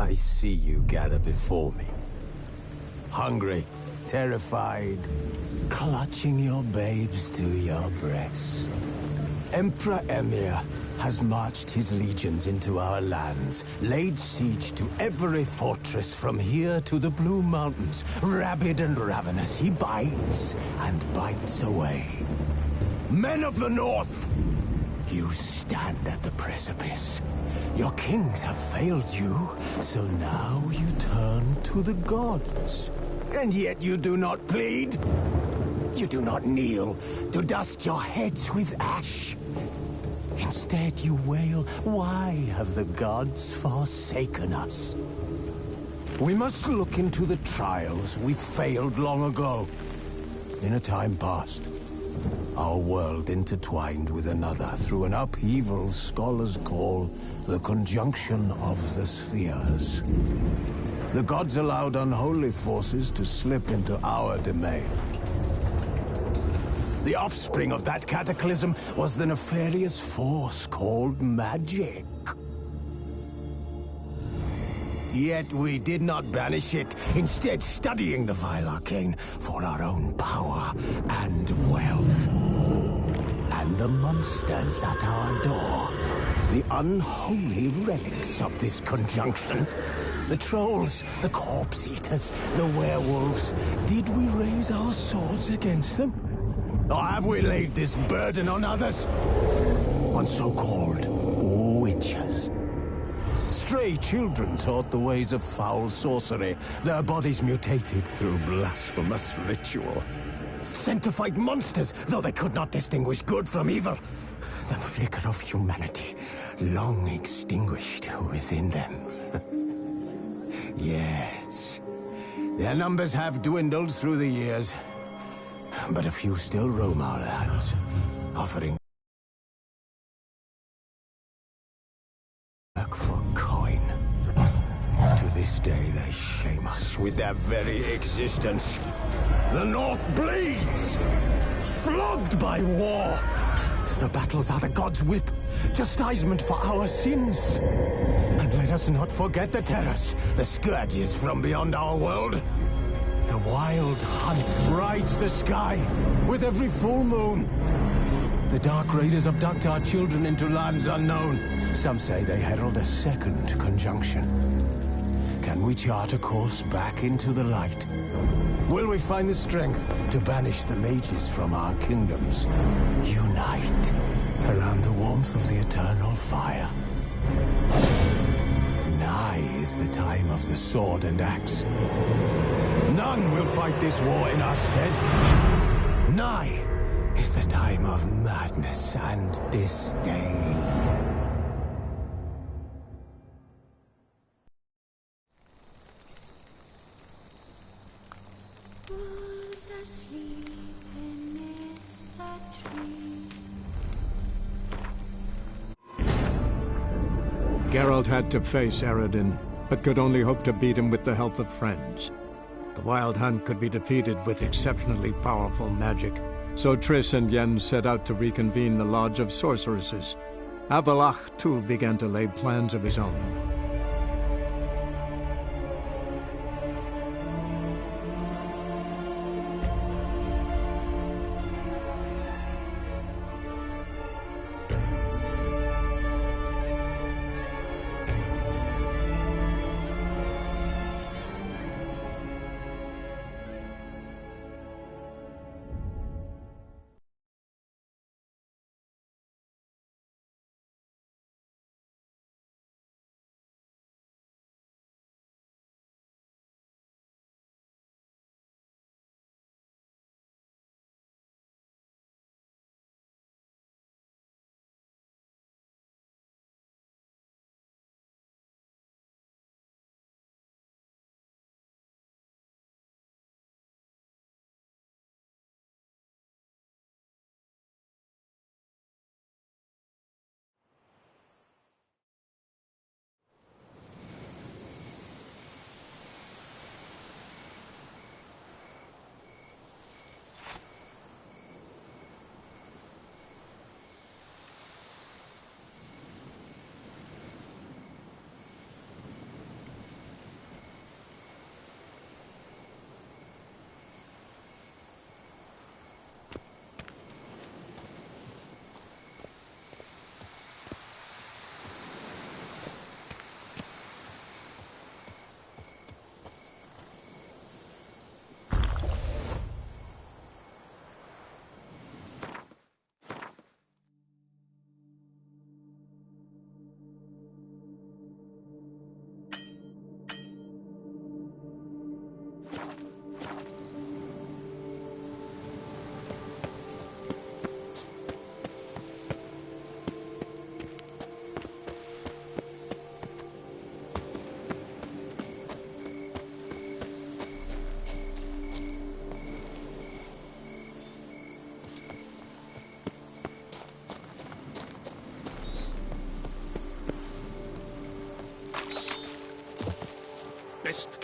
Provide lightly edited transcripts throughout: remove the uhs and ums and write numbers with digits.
I see you gather before me. Hungry, terrified, clutching your babes to your breast. Emperor Emhyr has marched his legions into our lands, laid siege to every fortress from here to the Blue Mountains. Rabid and ravenous, he bites and bites away. Men of the North, you stand at the precipice. Your kings have failed you, so now you turn to the gods. And yet you do not plead. You do not kneel to dust your heads with ash. Instead you wail, why have the gods forsaken us? We must look into the trials we failed long ago. In a time past, our world intertwined with another through an upheaval scholars call the conjunction of the spheres. The gods allowed unholy forces to slip into our domain. The offspring of that cataclysm was the nefarious force called magic. Yet we did not banish it, instead studying the vile arcane for our own power and wealth. And the monsters at our door, the unholy relics of this conjunction. The trolls, the corpse-eaters, the werewolves. Did we raise our swords against them? Or have we laid this burden on others? On so-called witches. Stray children taught the ways of foul sorcery, their bodies mutated through blasphemous ritual. Sent to fight monsters, though they could not distinguish good from evil. The flicker of humanity, long extinguished within them. Yes, their numbers have dwindled through the years, but a few still roam our lands, offering work for coin. To this day they shame us with their very existence. The North bleeds, flogged by war. The battles are the gods' whip, chastisement for our sins. And let us not forget the terrors, the scourges from beyond our world. The wild hunt rides the sky with every full moon. The Dark Raiders abduct our children into lands unknown. Some say they herald a second conjunction. Can we chart a course back into the light? Will we find the strength to banish the mages from our kingdoms? Unite around the warmth of the eternal fire. Nigh is the time of the sword and axe. None will fight this war in our stead. Nigh is the time of madness and disdain. Who's asleep amidst that tree? Geralt had to face Eredin, but could only hope to beat him with the help of friends. The Wild Hunt could be defeated with exceptionally powerful magic, so Triss and Yen set out to reconvene the Lodge of Sorceresses. Avallac'h, too, began to lay plans of his own.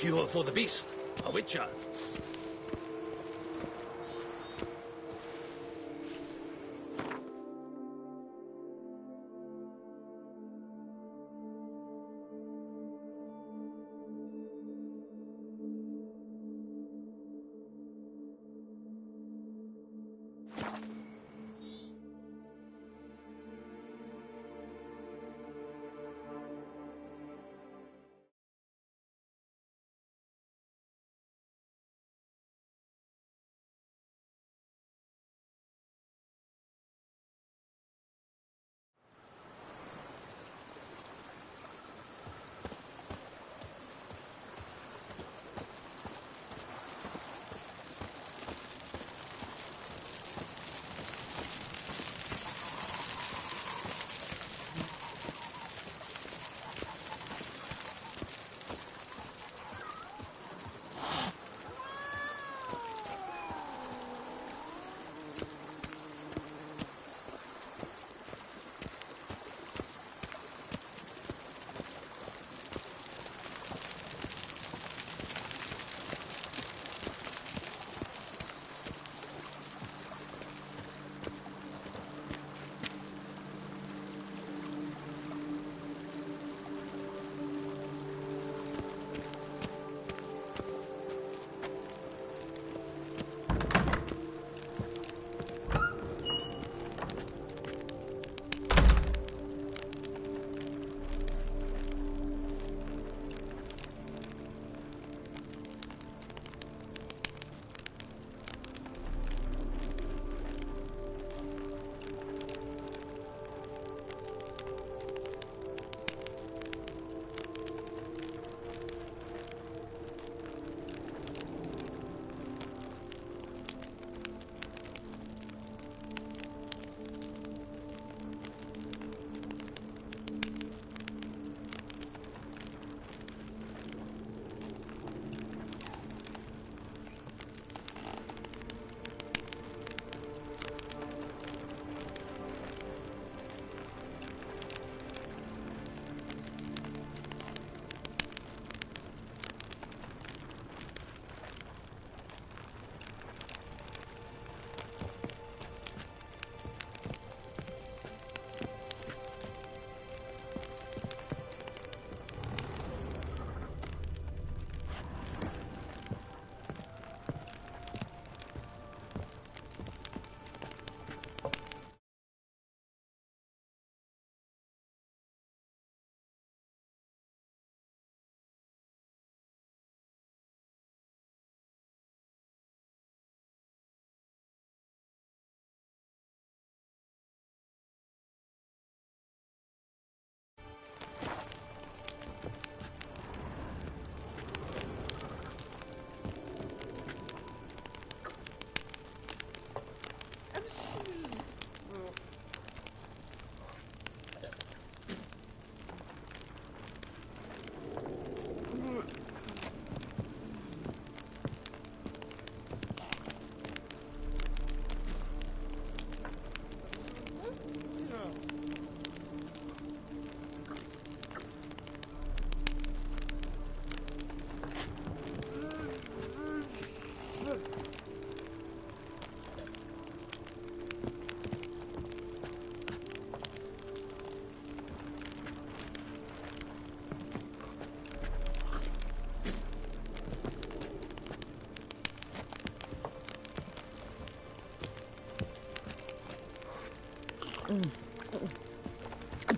cure for the beast. A witcher.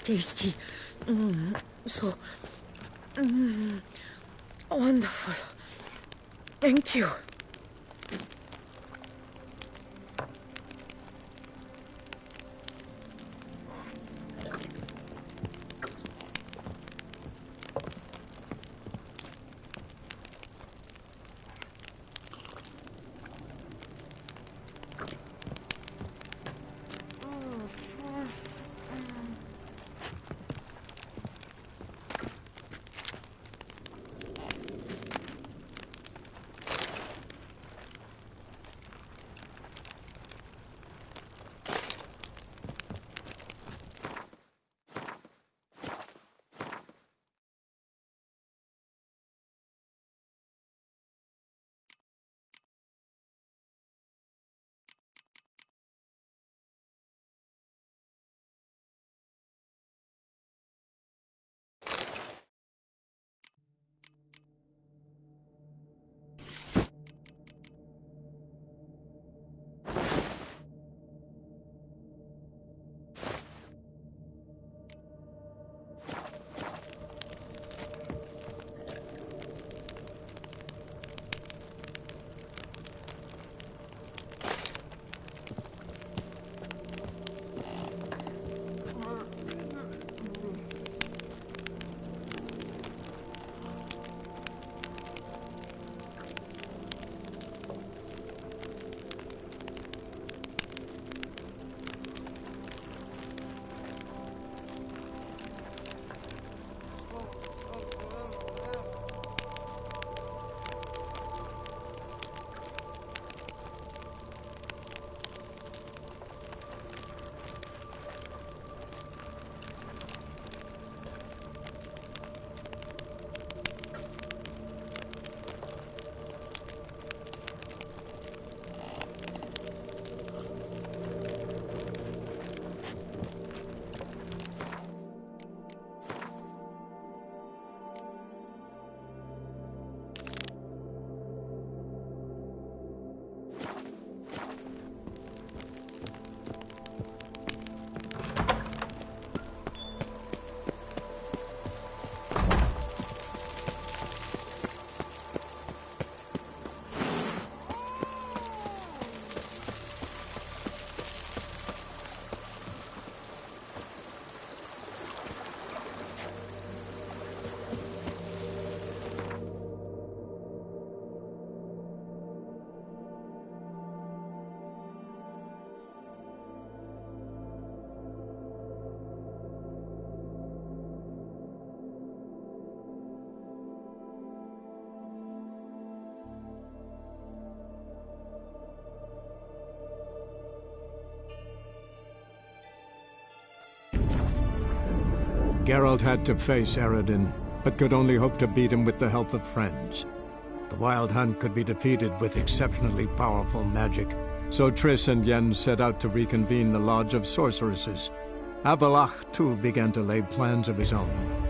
Tasty. So wonderful. Thank you. Geralt had to face Eredin, but could only hope to beat him with the help of friends. The Wild Hunt could be defeated with exceptionally powerful magic, so Triss and Yen set out to reconvene the Lodge of Sorceresses. Avallac'h, too, began to lay plans of his own.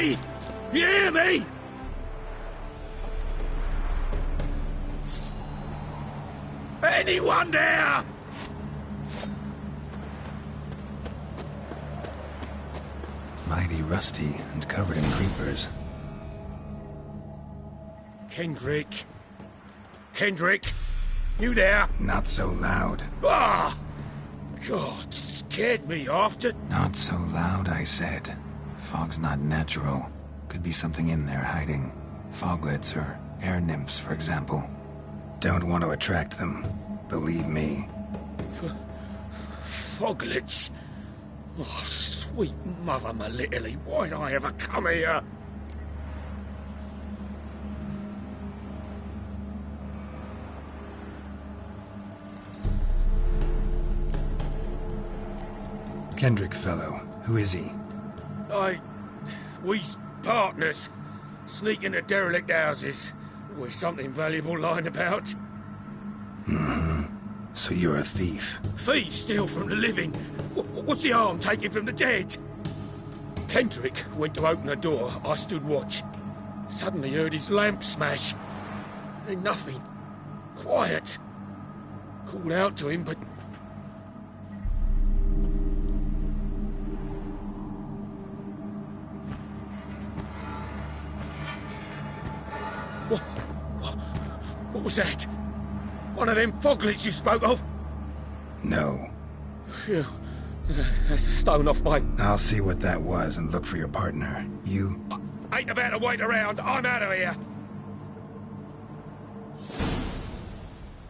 Hey! You hear me? Anyone there? Mighty rusty and covered in creepers. Kendrick. Kendrick? You there? Not so loud. Ah! God, scared me after... Not so loud, I said. Fog's not natural. Could be something in there hiding. Foglets or air nymphs, for example. Don't want to attract them. Believe me. Foglets? Oh, sweet mother Melitele, why'd I ever come here? Kendrick fellow. Who is he? We's partners. Sneak into derelict houses. With something valuable lying about. Mm-hmm. So you're a thief. Thieves steal from the living. What's the harm taking from the dead? Kendrick went to open a door. I stood watch. Suddenly heard his lamp smash. Then nothing. Quiet. Called out to him, but... What was that? One of them foglets you spoke of? No. Phew. That's a stone off my... I'll see what that was and look for your partner. You... I ain't about to wait around. I'm out of here.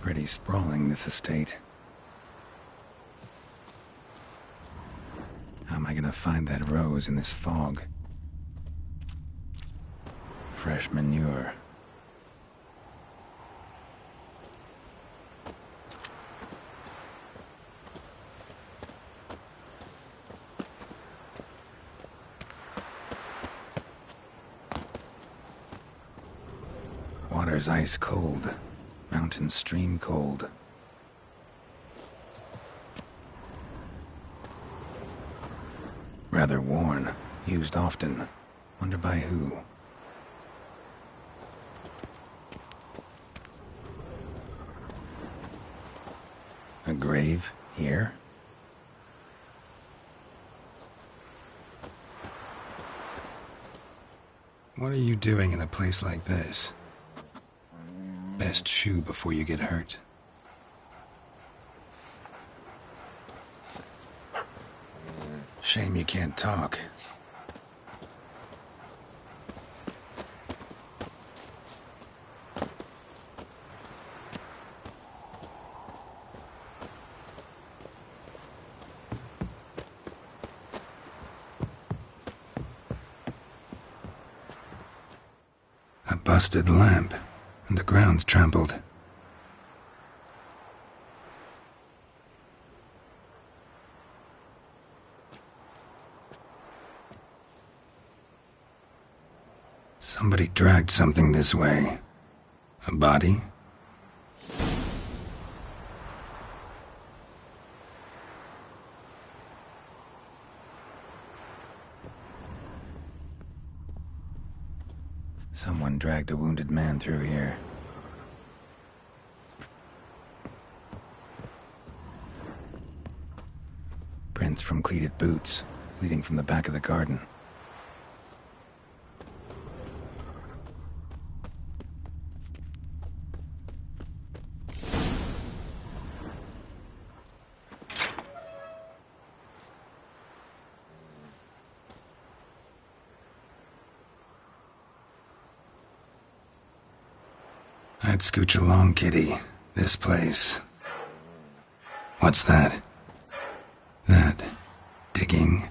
Pretty sprawling, this estate. How am I gonna find that rose in this fog? Fresh manure. Water's ice cold. Mountain stream cold. Rather worn. Used often. Wonder by who? A grave here? What are you doing in a place like this? Best shoo before you get hurt. Shame you can't talk. A busted lamp, and the ground's trampled. Somebody dragged something this way. A body? Someone dragged a wounded man through here. Prints from cleated boots, leading from the back of the garden. I'd scooch along, kitty. This place. What's that? That. Digging.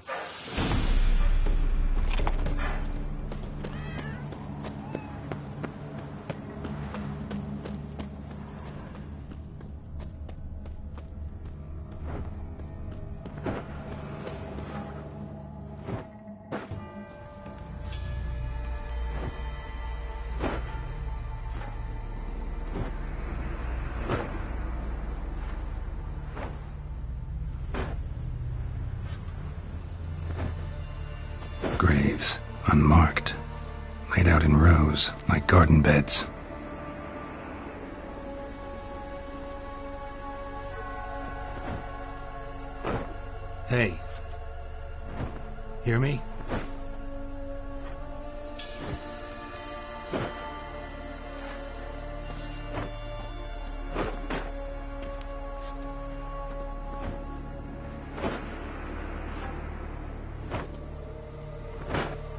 Graves, unmarked, laid out in rows like garden beds. Hey. Hear me?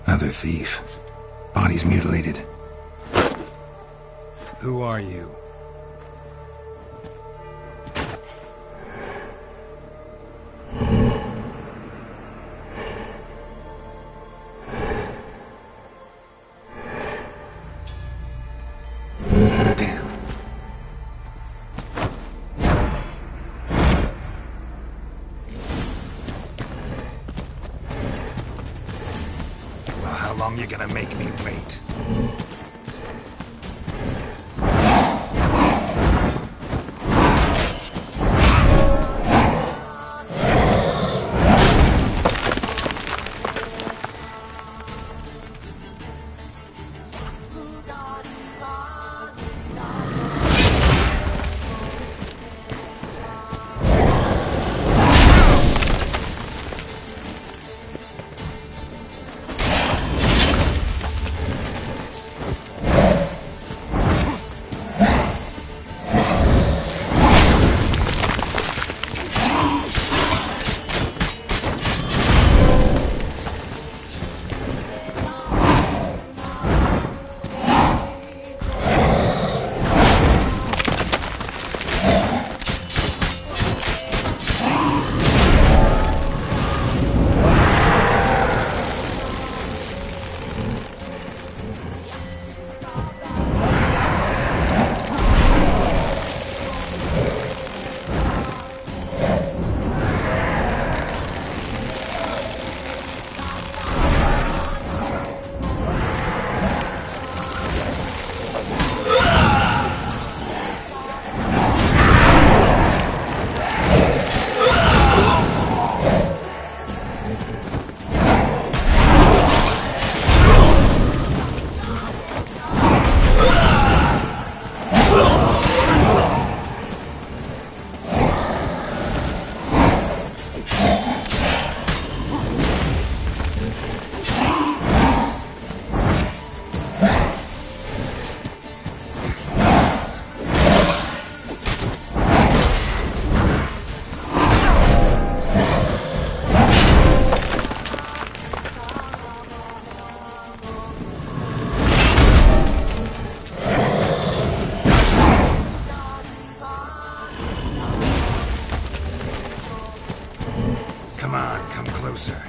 Another thief. Body's mutilated. Who are you? Damn. Well, how long you gonna make me wait? Come closer.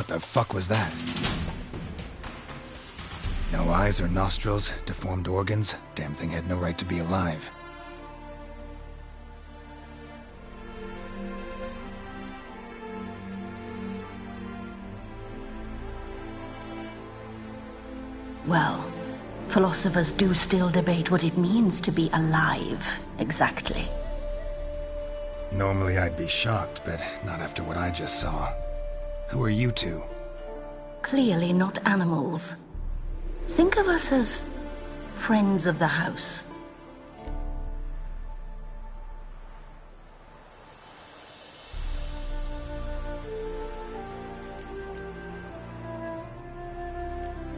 What the fuck was that? No eyes or nostrils, deformed organs. Damn thing had no right to be alive. Well, philosophers do still debate what it means to be alive, exactly. Normally I'd be shocked, but not after what I just saw. Who are you two? Clearly not animals. Think of us as friends of the house.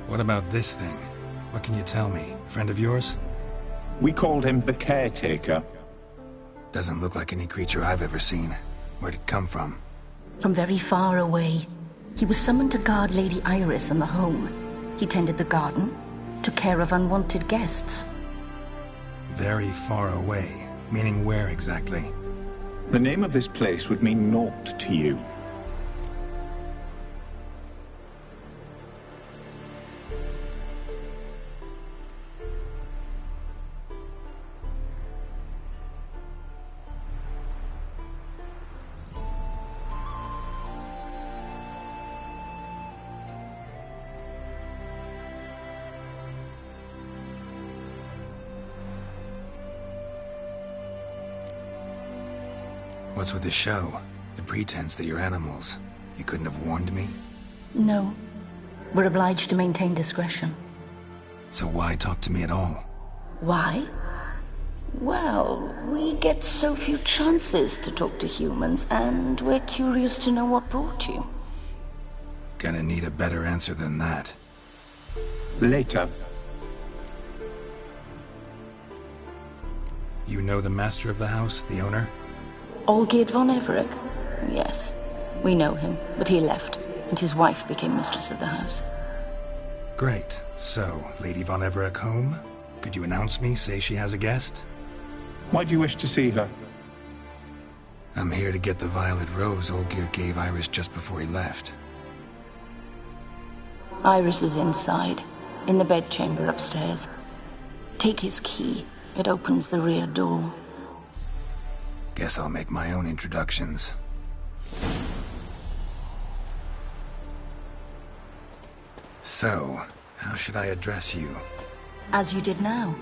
What about this thing? What can you tell me? Friend of yours? We called him the Caretaker. Doesn't look like any creature I've ever seen. Where'd it come from? From very far away. He was summoned to guard Lady Iris and the home. He tended the garden, took care of unwanted guests. Very far away. Meaning where exactly? The name of this place would mean naught to you. What's with the show? The pretense that you're animals. You couldn't have warned me? No. We're obliged to maintain discretion. So why talk to me at all? Why? Well, we get so few chances to talk to humans, and we're curious to know what brought you. Gonna need a better answer than that. Later. You know the master of the house, the owner? Olgierd von Everec? Yes. We know him, but he left, and his wife became mistress of the house. Great. So, Lady von Everec home? Could you announce me, say she has a guest? Why do you wish to see her? I'm here to get the violet rose Olgierd gave Iris just before he left. Iris is inside, in the bedchamber upstairs. Take his key. It opens the rear door. Guess I'll make my own introductions. So, how should I address you? As you did now.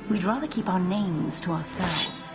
We'd rather keep our names to ourselves.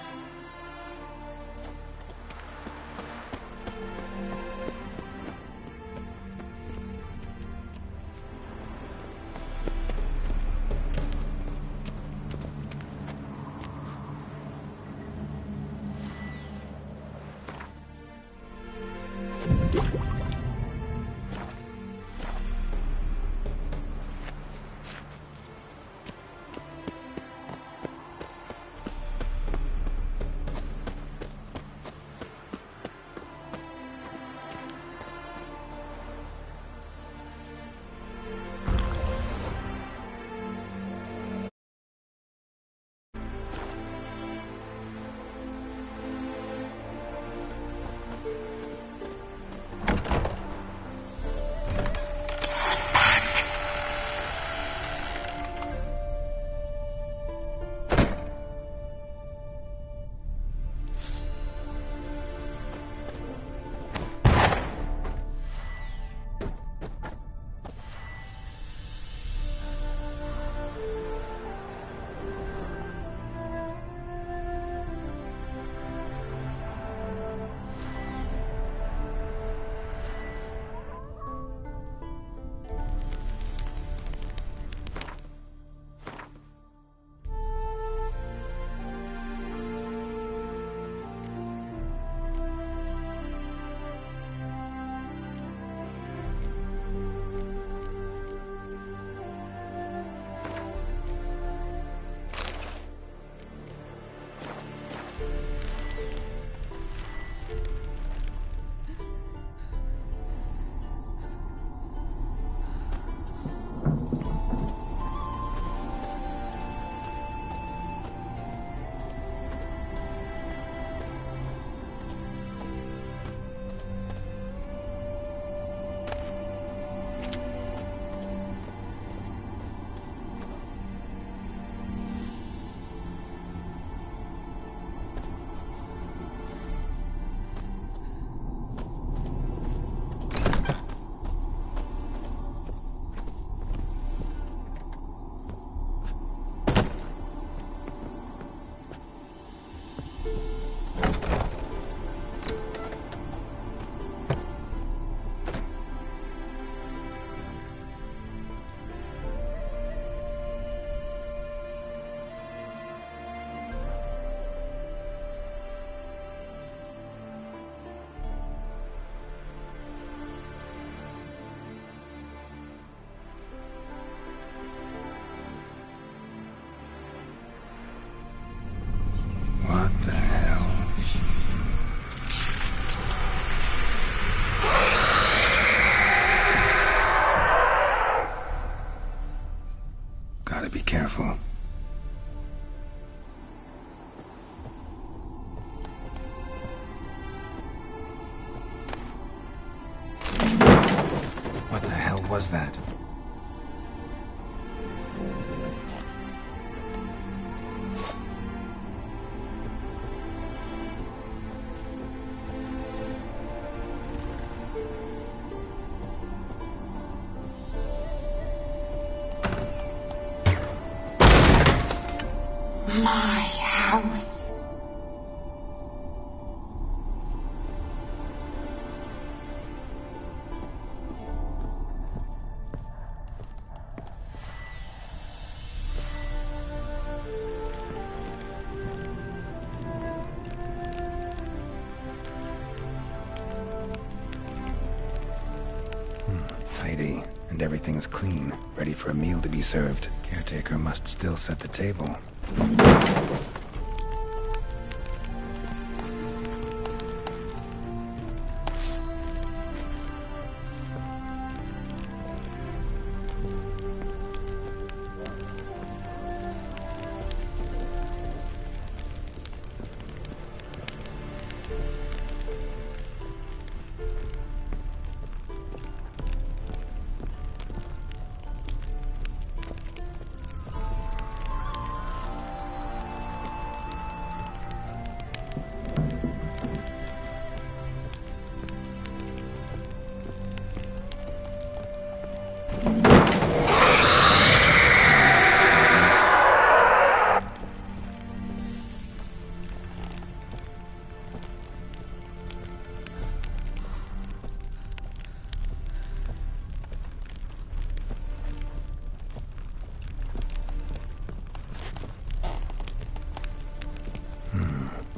was that? My house. Tidy, and everything's clean, ready for a meal to be served. Caretaker must still set the table.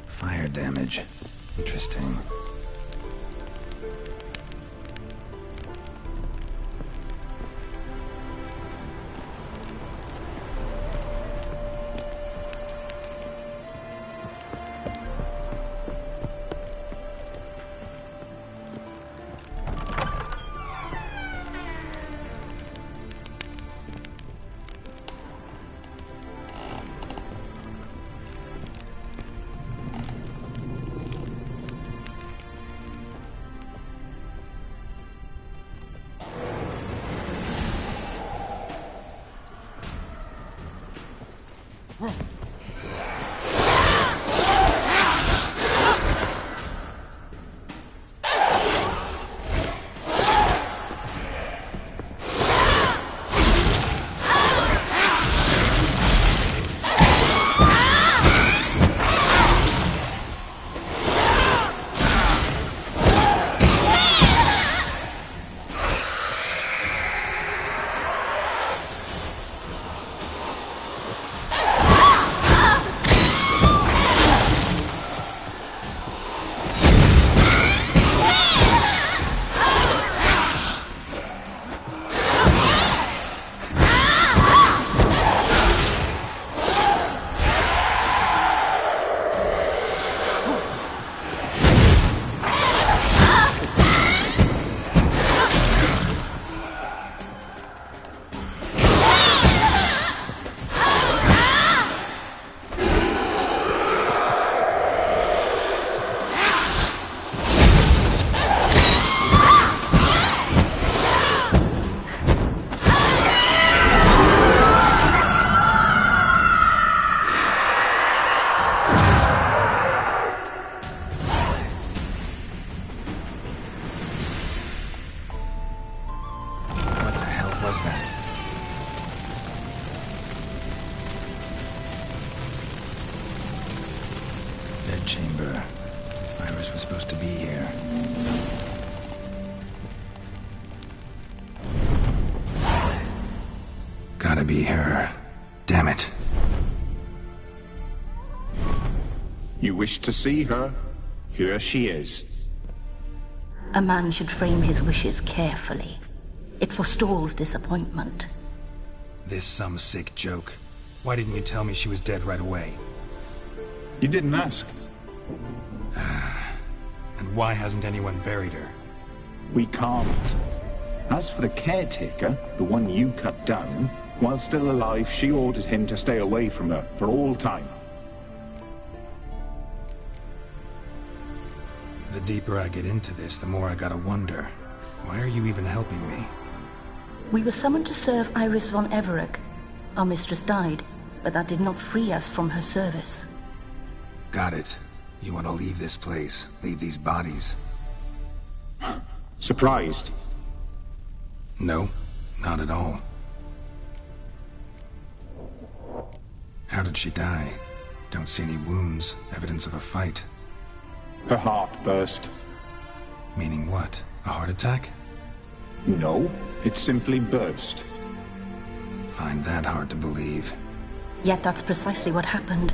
Fire damage. Interesting. Chamber. Iris was supposed to be here. Gotta be her. Damn it. You wish to see her? Here she is. A man should frame his wishes carefully. It forestalls disappointment. This some sick joke. Why didn't you tell me she was dead right away? You didn't ask. And why hasn't anyone buried her? We can't. As for the caretaker, the one you cut down, while still alive, she ordered him to stay away from her for all time. The deeper I get into this, the more I gotta wonder. Why are you even helping me? We were summoned to serve Iris von Everec. Our mistress died, but that did not free us from her service. Got it. You want to leave this place, leave these bodies? Surprised? No, not at all. How did she die? Don't see any wounds, evidence of a fight. Her heart burst. Meaning what? A heart attack? No, it simply burst. Find that hard to believe. Yet that's precisely what happened.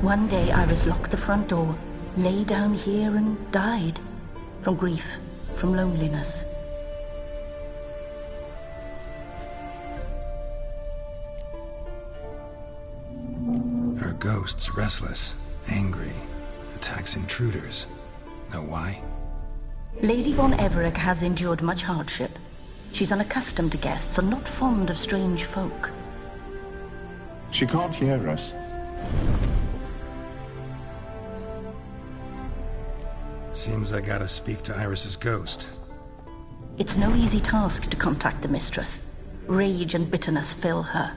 One day Iris locked the front door, lay down here and died. From grief, from loneliness. Her ghost's restless, angry, attacks intruders. Know why? Lady von Everec has endured much hardship. She's unaccustomed to guests and not fond of strange folk. She can't hear us. Seems I gotta speak to Iris's ghost. It's no easy task to contact the mistress. Rage and bitterness fill her.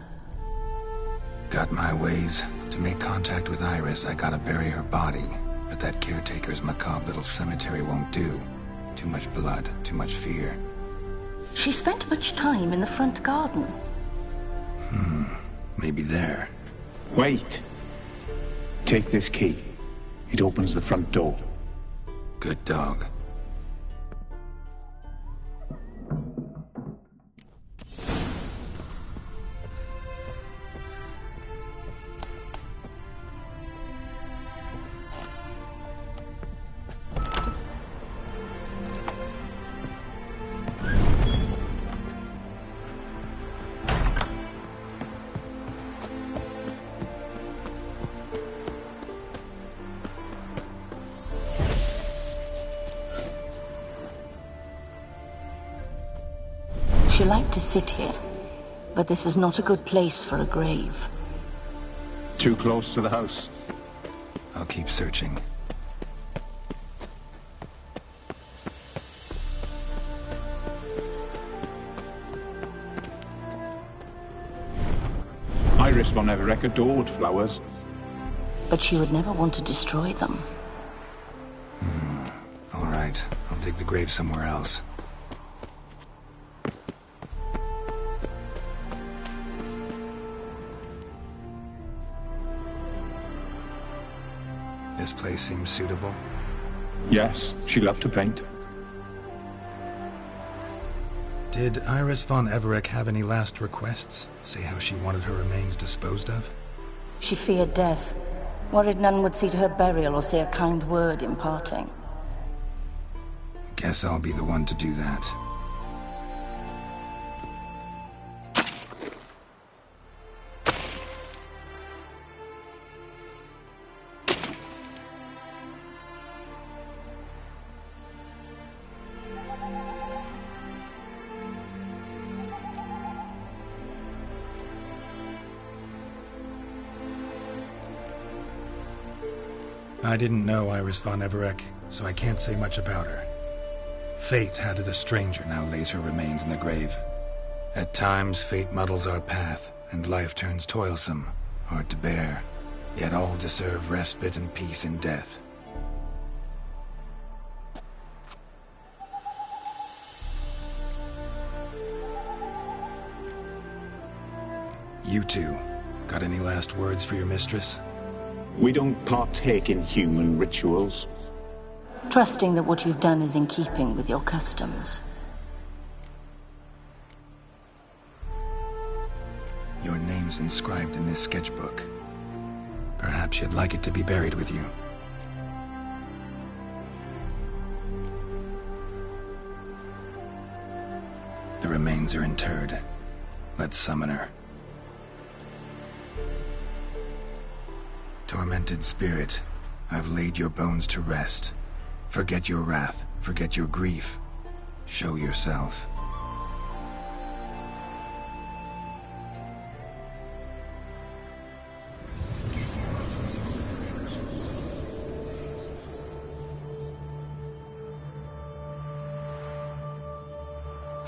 Got my ways. To make contact with Iris, I gotta bury her body. But that caretaker's macabre little cemetery won't do. Too much blood, too much fear. She spent much time in the front garden. Maybe there. Wait. Take this key. It opens the front door. Good dog. She liked to sit here, but this is not a good place for a grave. Too close to the house. I'll keep searching. Iris von Everec adored flowers. But she would never want to destroy them. All right, I'll dig the grave somewhere else. This place seems suitable. Yes, she loved to paint. Did Iris von Everec have any last requests? Say how she wanted her remains disposed of? She feared death, worried none would see to her burial or say a kind word in parting. Guess I'll be the one to do that. I didn't know Iris von Everec, so I can't say much about her. Fate had it a stranger now lays her remains in the grave. At times, fate muddles our path, and life turns toilsome, hard to bear. Yet all deserve respite and peace in death. You two, got any last words for your mistress? We don't partake in human rituals. Trusting that what you've done is in keeping with your customs. Your name's inscribed in this sketchbook. Perhaps you'd like it to be buried with you. The remains are interred. Let's summon her. Tormented spirit, I've laid your bones to rest. Forget your wrath, forget your grief. Show yourself.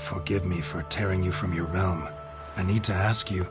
Forgive me for tearing you from your realm. I need to ask you...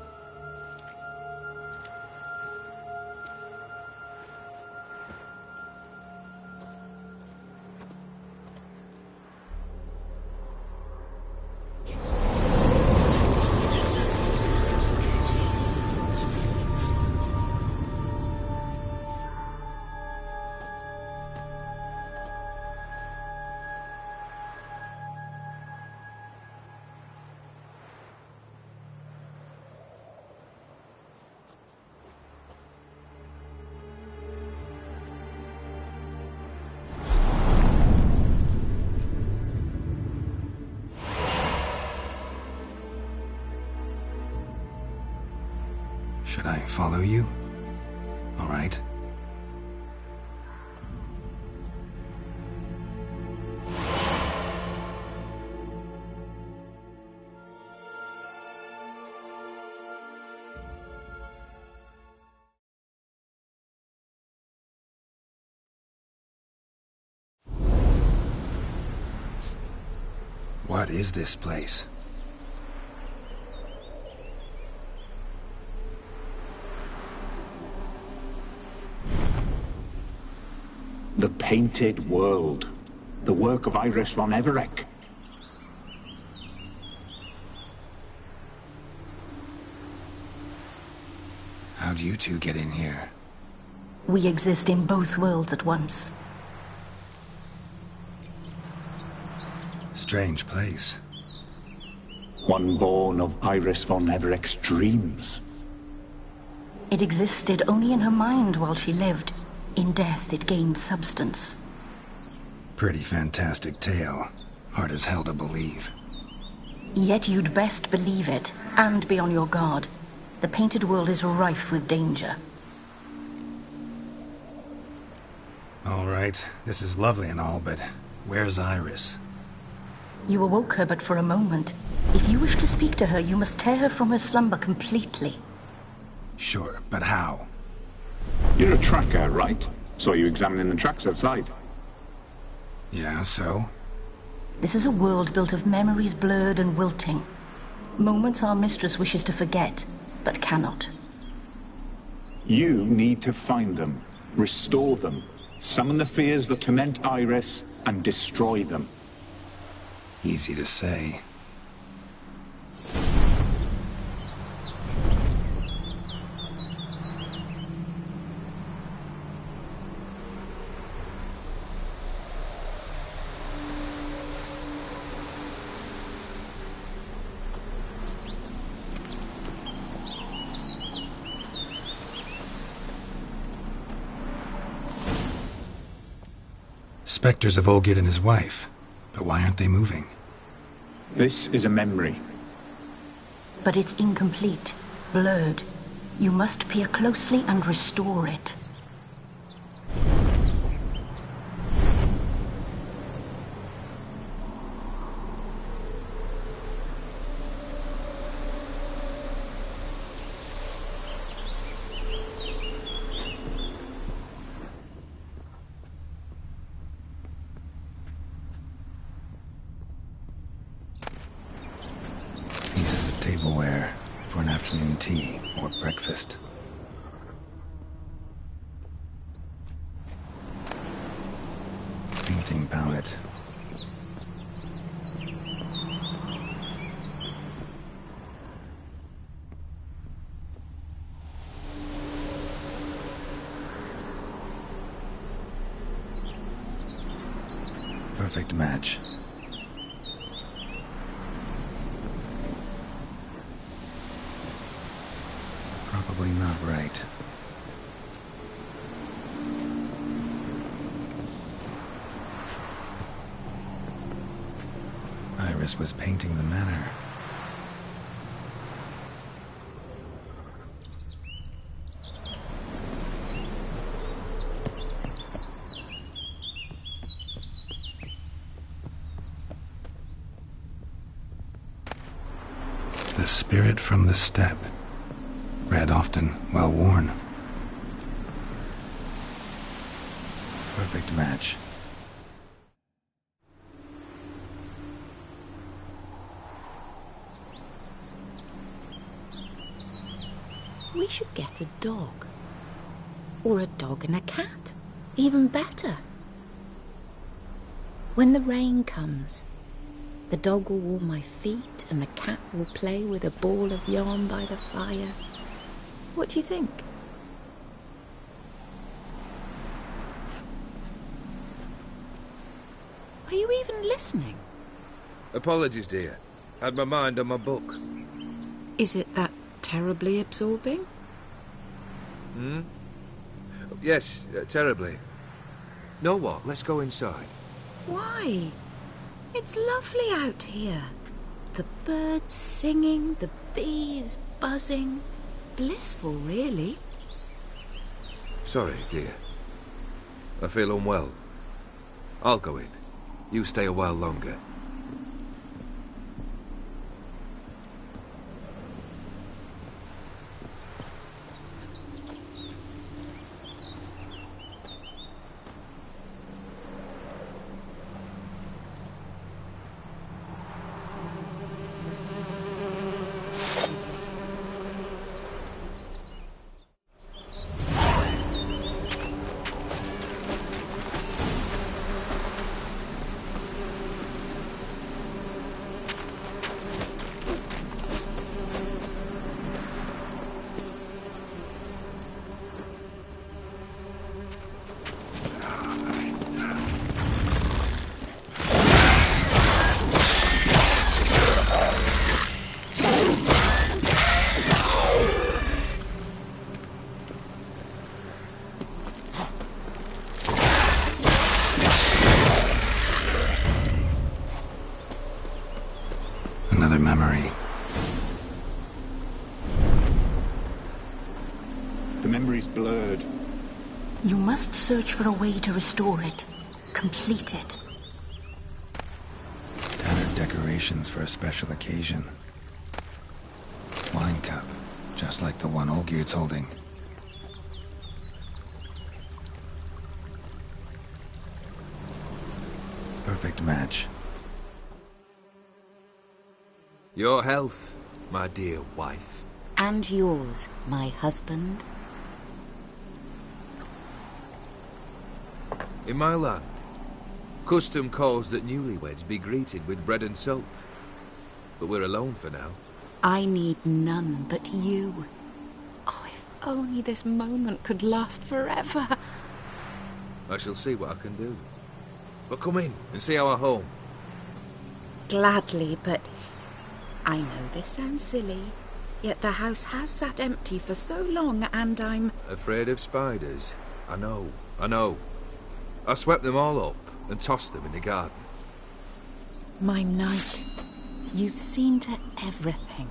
Should I follow you? All right. What is this place? The Painted World. The work of Iris von Everec. How'd you two get in here? We exist in both worlds at once. Strange place. One born of Iris von Everec's dreams. It existed only in her mind while she lived. In death, it gained substance. Pretty fantastic tale. Hard as hell to believe. Yet you'd best believe it, and be on your guard. The Painted World is rife with danger. All right, this is lovely and all, but where's Iris? You awoke her but for a moment. If you wish to speak to her, you must tear her from her slumber completely. Sure, but how? You're a tracker, right? Saw you examining the tracks outside. Yeah, so? This is a world built of memories blurred and wilting. Moments our mistress wishes to forget, but cannot. You need to find them, restore them, summon the fears that torment Iris, and destroy them. Easy to say. Spectres of Olgierd and his wife. But why aren't they moving? This is a memory. But it's incomplete, blurred. You must peer closely and restore it. Tableware for an afternoon tea or breakfast. Painting palette. Perfect match. Probably not right. Iris was painting the manor. The spirit from the steppe. Read often, well worn. Perfect match. We should get a dog. Or a dog and a cat. Even better. When the rain comes, the dog will warm my feet and the cat will play with a ball of yarn by the fire. What do you think? Are you even listening? Apologies, dear. Had my mind on my book. Is it that terribly absorbing? Yes, terribly. Know what? Let's go inside. Why? It's lovely out here. The birds singing, the bees buzzing. Blissful, really. Sorry, dear. I feel unwell. I'll go in. You stay a while longer. Another memory. The memory's blurred. You must search for a way to restore it. Complete it. Tattered decorations for a special occasion. Wine cup, just like the one Olgierd's holding. Perfect match. Your health, my dear wife. And yours, my husband. In my land, custom calls that newlyweds be greeted with bread and salt. But we're alone for now. I need none but you. Oh, if only this moment could last forever. I shall see what I can do. But come in and see our home. Gladly, but I know this sounds silly, yet the house has sat empty for so long and I'm... Afraid of spiders? I know, I know. I swept them all up and tossed them in the garden. My knight, you've seen to everything.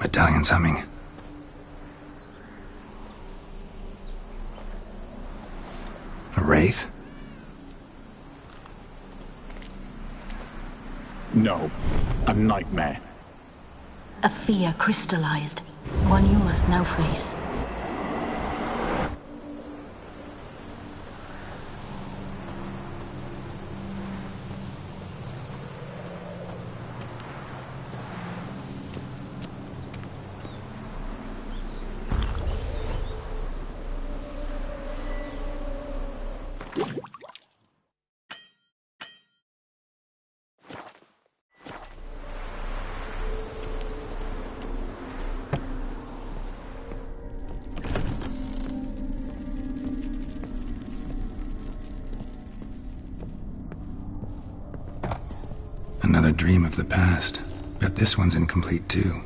Medallion's humming. A wraith? No, a nightmare. A fear crystallized, one you must now face. Another dream of the past. Bet this one's incomplete too.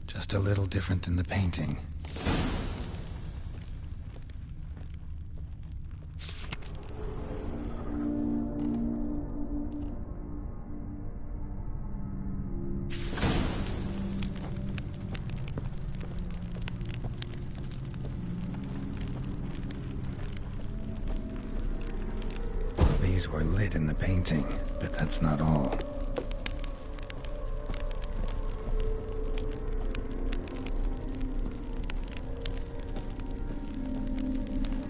Just a little different than the painting. These were lit in the painting, but that's not all.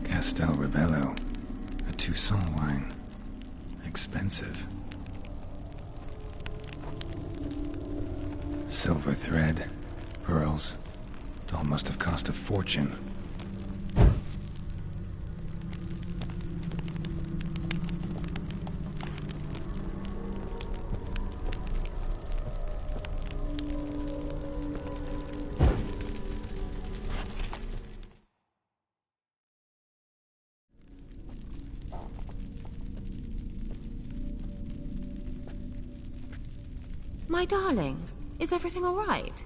Castel Ravello, a Toussaint wine. Expensive. Silver thread, pearls. It all must have cost a fortune. My darling, is everything all right?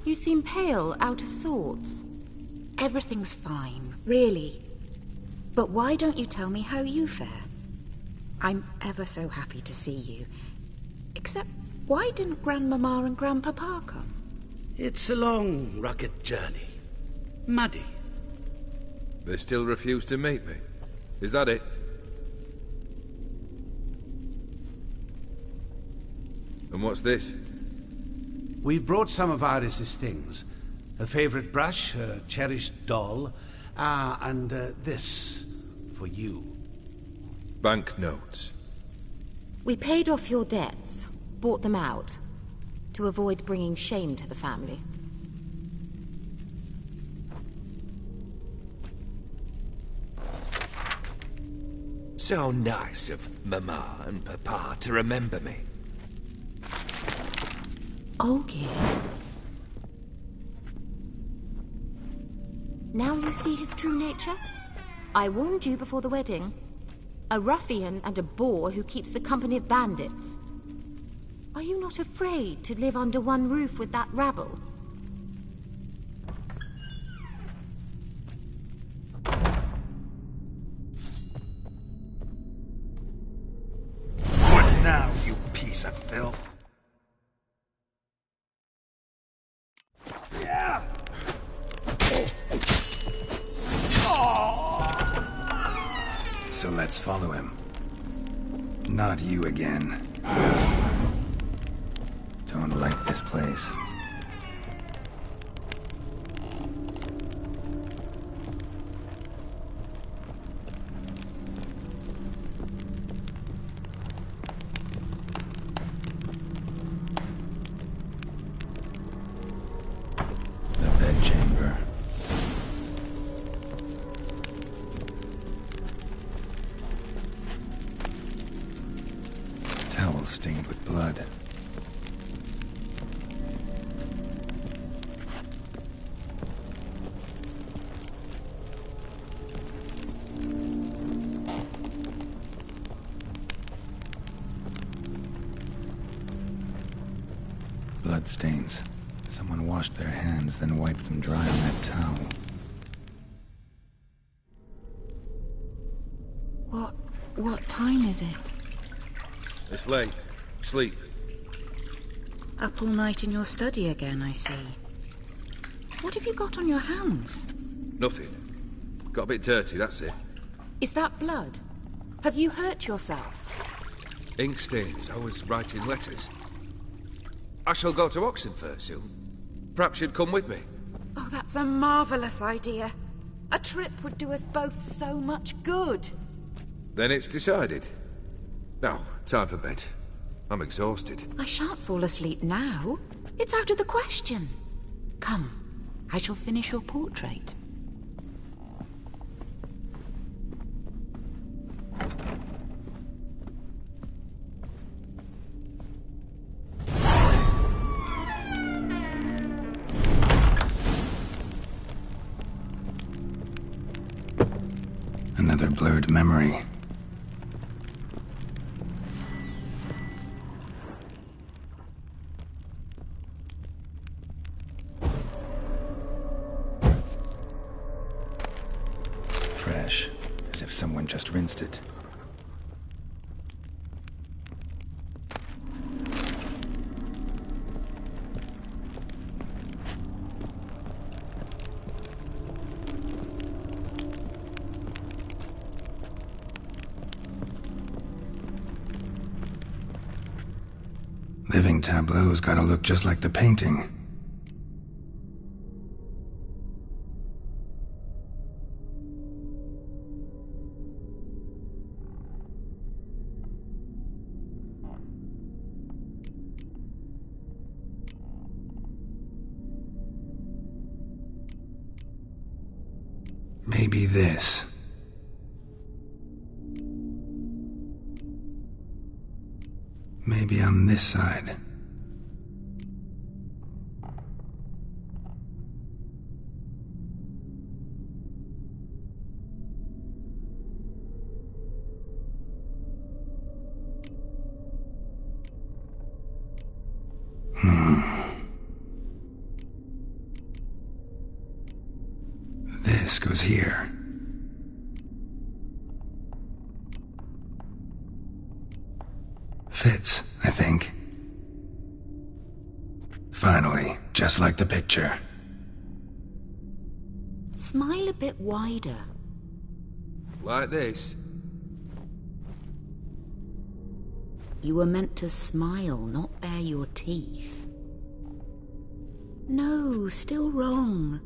You seem pale, out of sorts. Everything's fine, really. But why don't you tell me how you fare? I'm ever so happy to see you. Except, why didn't Grandmama and Grandpapa come? It's a long, rugged journey. Muddy. They still refuse to meet me. Is that it? And what's this? We brought some of Iris's things. Her favorite brush, her cherished doll, and this for you. Banknotes. We paid off your debts, bought them out, to avoid bringing shame to the family. So nice of Mama and Papa to remember me. Olgierd. Now you see his true nature? I warned you before the wedding. A ruffian and a boor who keeps the company of bandits. Are you not afraid to live under one roof with that rabble? What now, you piece of filth? So let's follow him. Not you again. Don't like this place. The bedchamber. Towel stained with blood. Bloodstains. Someone washed their hands, then wiped them dry on that towel. What time is it? It's late. Sleep. Up all night in your study again, I see. What have you got on your hands? Nothing. Got a bit dirty, that's it. Is that blood? Have you hurt yourself? Ink stains. I was writing letters. I shall go to Oxenfurt soon. Perhaps you'd come with me. Oh, that's a marvellous idea. A trip would do us both so much good. Then it's decided. Now, time for bed. I'm exhausted. I shan't fall asleep now. It's out of the question. Come, I shall finish your portrait. Another blurred memory. Fresh, as if someone just rinsed it. Living tableau's gotta look just like the painting. Maybe this. Maybe on this side. This goes here. Fits, I think. Finally, just like the picture. Smile a bit wider. Like this? You were meant to smile, not bare your teeth. No, still wrong.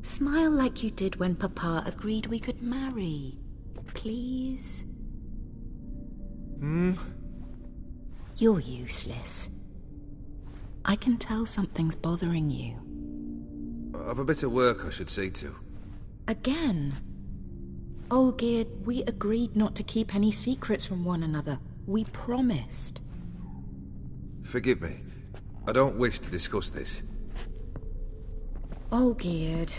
Smile like you did when Papa agreed we could marry. Please? You're useless. I can tell something's bothering you. I've a bit of work I should see to. Again? Olgierd, we agreed not to keep any secrets from one another. We promised. Forgive me. I don't wish to discuss this. Olgierd.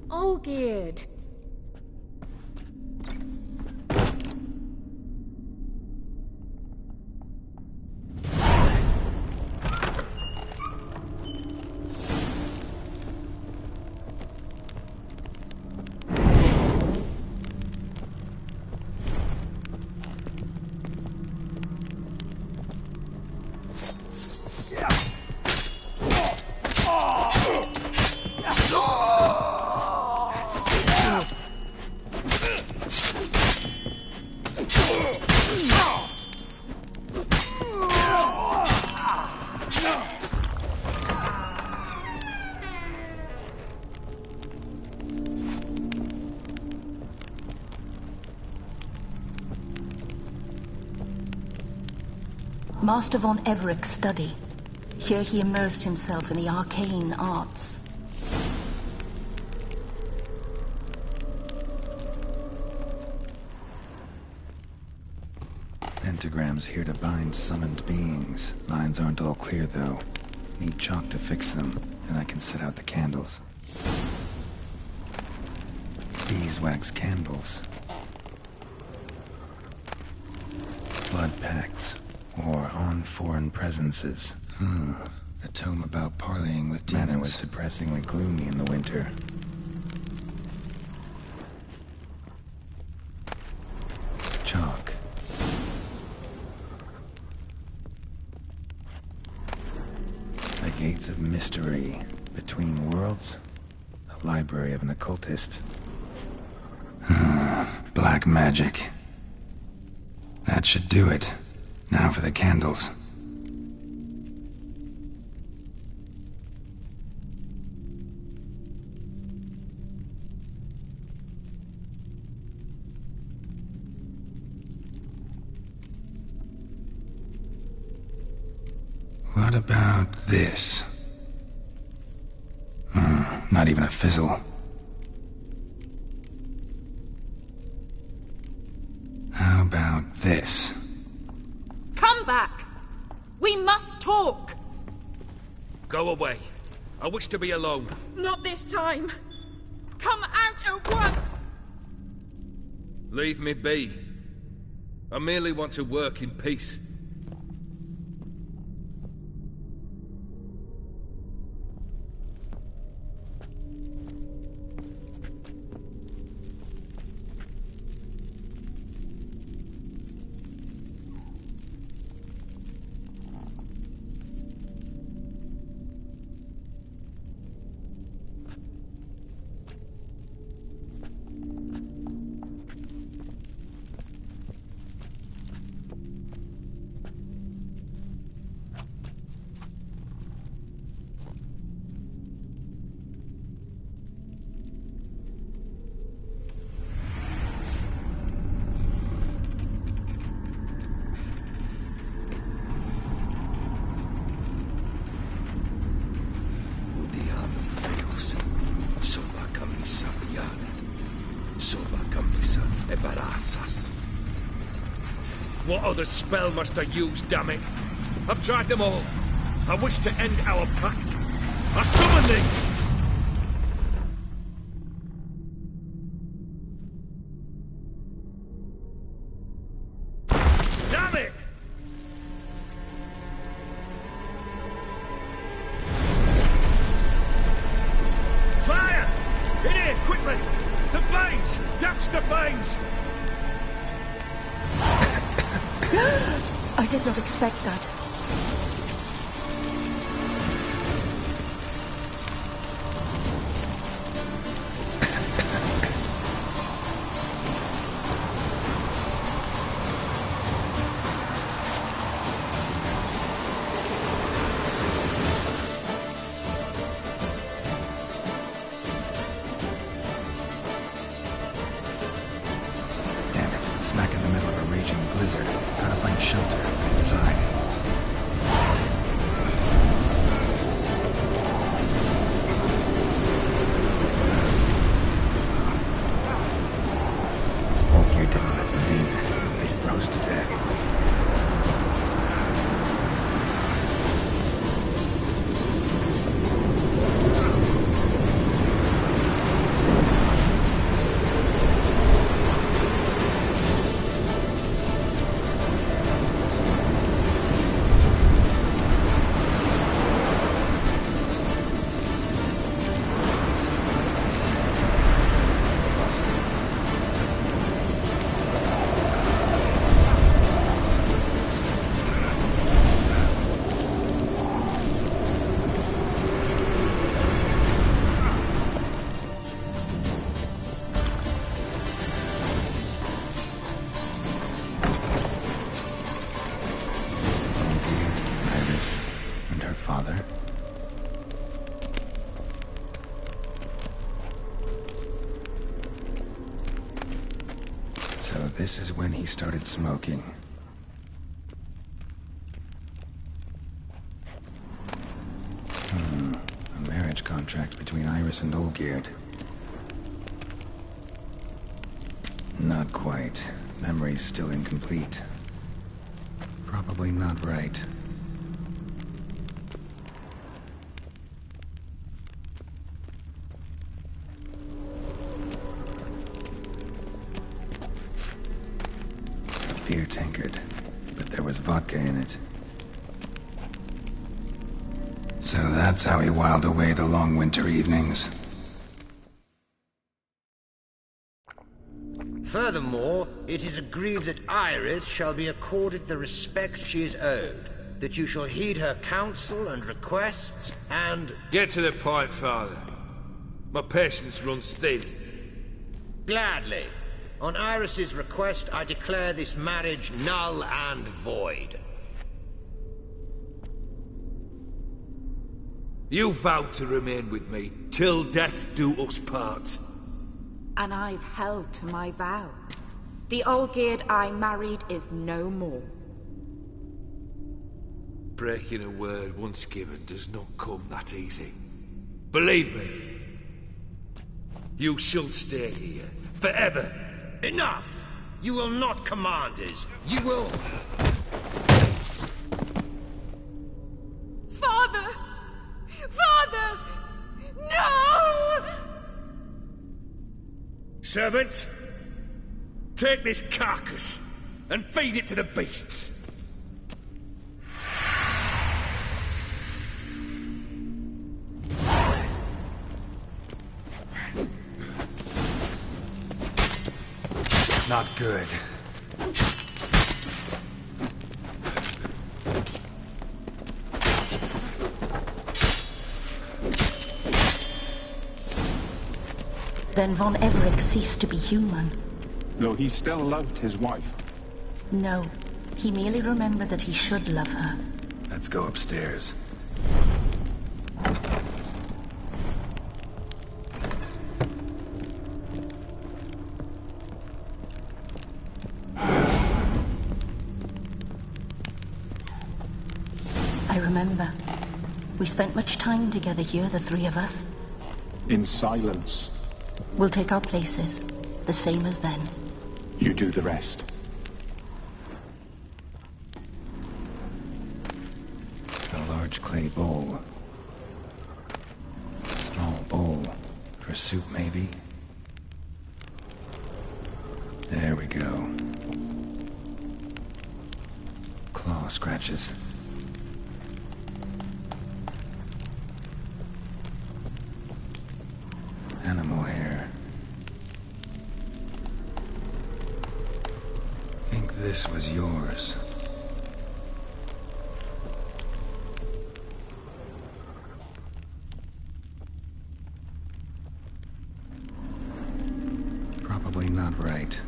Olgierd! Master von Everek's study. Here he immersed himself in the arcane arts. Pentagrams here to bind summoned beings. Lines aren't all clear, though. Need chalk to fix them, and I can set out the candles. Beeswax candles. blood pacts, or on foreign presences. A tome about parleying with demons. Manor was depressingly gloomy in the winter. Chalk. The Gates of Mystery. Between Worlds. The library of an occultist. Black magic. That should do it. Now for the candles. What about this? Not even a fizzle. How about this? Come back! We must talk! Go away. I wish to be alone. Not this time! Come out at once! Leave me be. I merely want to work in peace. What other spell must I use, damn it? I've tried them all. I wish to end our pact. I summon thee! Damn it! Fire! In here, quickly! The flames! Douse the flames! I did not expect that. Damn it, smack in the middle of a raging blizzard. Gotta find shelter inside. Oh, you didn't let them in. They froze to death. Father. So this is when he started smoking. A marriage contract between Iris and Olgierd. Not quite. Memory's still incomplete. Probably not right. Beer tankard. there was vodka in it. So that's how he whiled away the long winter evenings. Furthermore, it is agreed that Iris shall be accorded the respect she is owed, that you shall heed her counsel and requests, and... Get to the point, Father. My patience runs thin. Gladly. On Iris's request, I declare this marriage null and void. You vowed to remain with me, till death do us part. And I've held to my vow. The Olgierd I married is no more. Breaking a word once given does not come that easy. Believe me. You shall stay here, forever. Enough! You will not command us. You will... Father! Father! No! Servants, take this carcass and feed it to the beasts. Not good. Then Von Everec ceased to be human. Though he still loved his wife. No, he merely remembered that he should love her. Let's go upstairs. I remember. We spent much time together here, the three of us. In silence. We'll take our places, the same as then. You do the rest. A large clay bowl. Small bowl. For soup, maybe? There we go. Claw scratches. Animal hair. Think this was yours. Probably not right.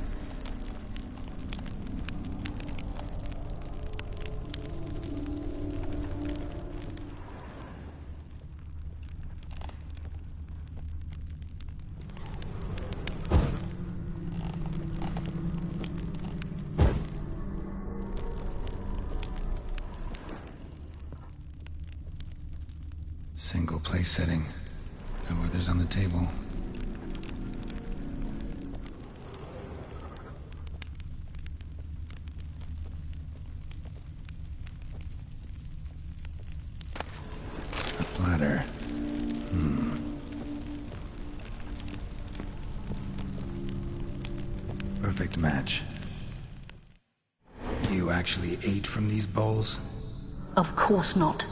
Single place setting. No others on the table. A platter. Perfect match. You actually ate from these bowls? Of course not.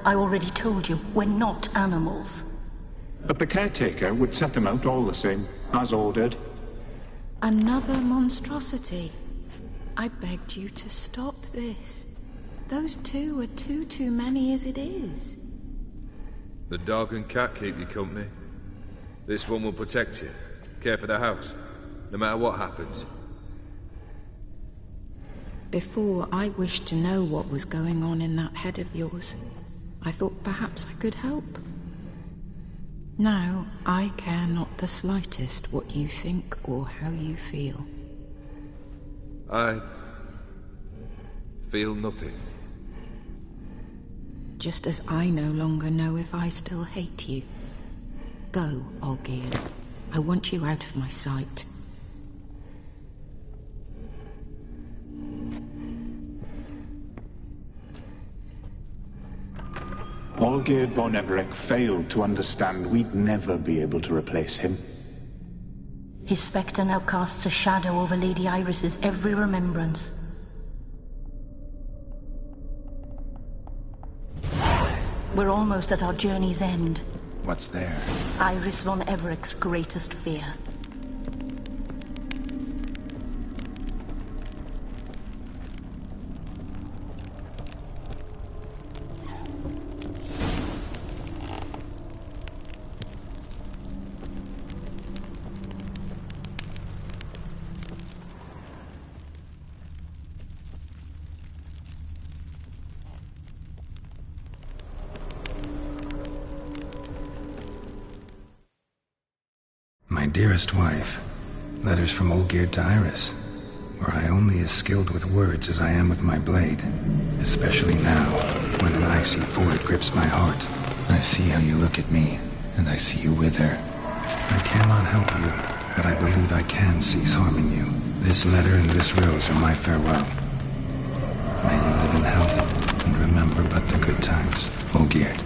I already told you, we're not animals. But the caretaker would set them out all the same, as ordered. Another monstrosity. I begged you to stop this. Those two are too many as it is. The dog and cat keep you company. This one will protect you, care for the house, no matter what happens. Before, I wished to know what was going on in that head of yours. I thought perhaps I could help. Now, I care not the slightest what you think or how you feel. I feel nothing. Just as I no longer know if I still hate you. Go, Olgierd. I want you out of my sight. Olgierd von Everec failed to understand we'd never be able to replace him. His spectre now casts a shadow over Lady Iris's every remembrance. We're almost at our journey's end. What's there? Iris von Everec's greatest fear. My dearest wife, letters from Olgierd to Iris. Were I only as skilled with words as I am with my blade, especially now, when an icy void grips my heart. I see how you look at me, and I see you with her. I cannot help you, but I believe I can cease harming you. This letter and this rose are my farewell. May you live in health, and remember but the good times, Olgierd.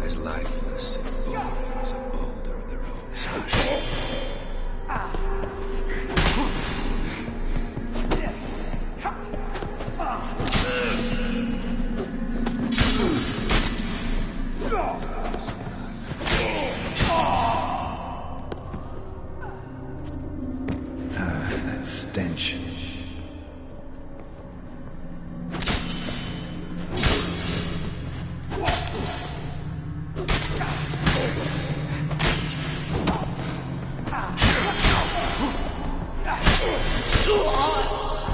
As lifeless and boring as a boulder of their own size. That stench.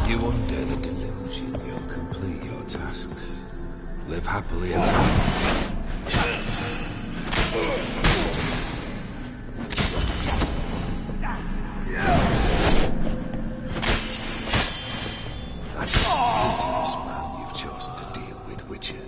You under the delusion you'll complete your tasks. Live happily ever after. That's the indigenous man you've chosen to deal with, Witcher.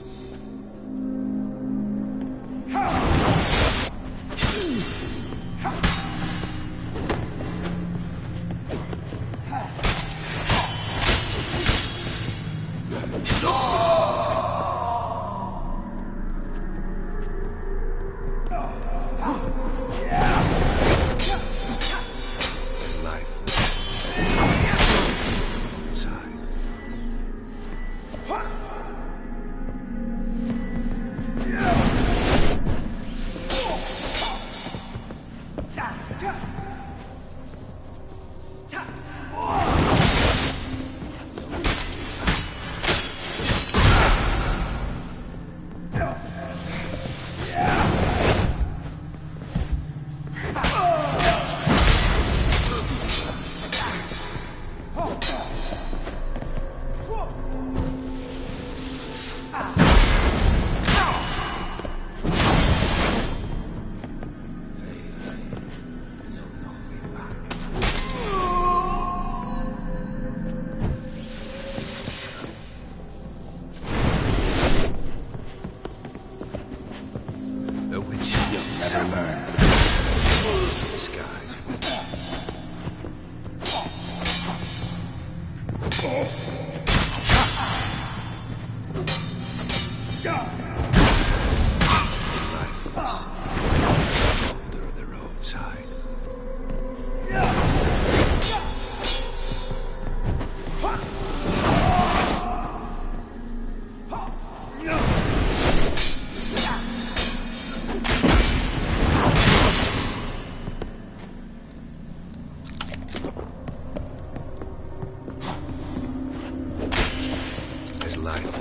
His life.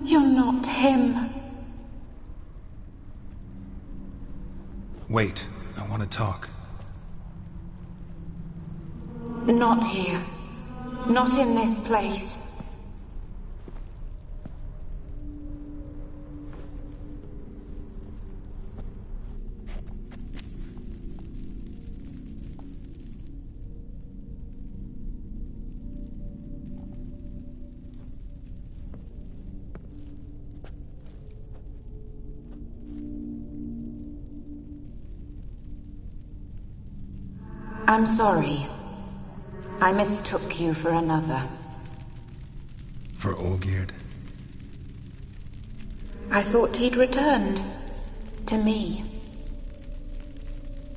You're not him. Wait, I want to talk. Not here. Not in this place. I'm sorry. I mistook you for another. For Olgierd? I thought he'd returned. To me.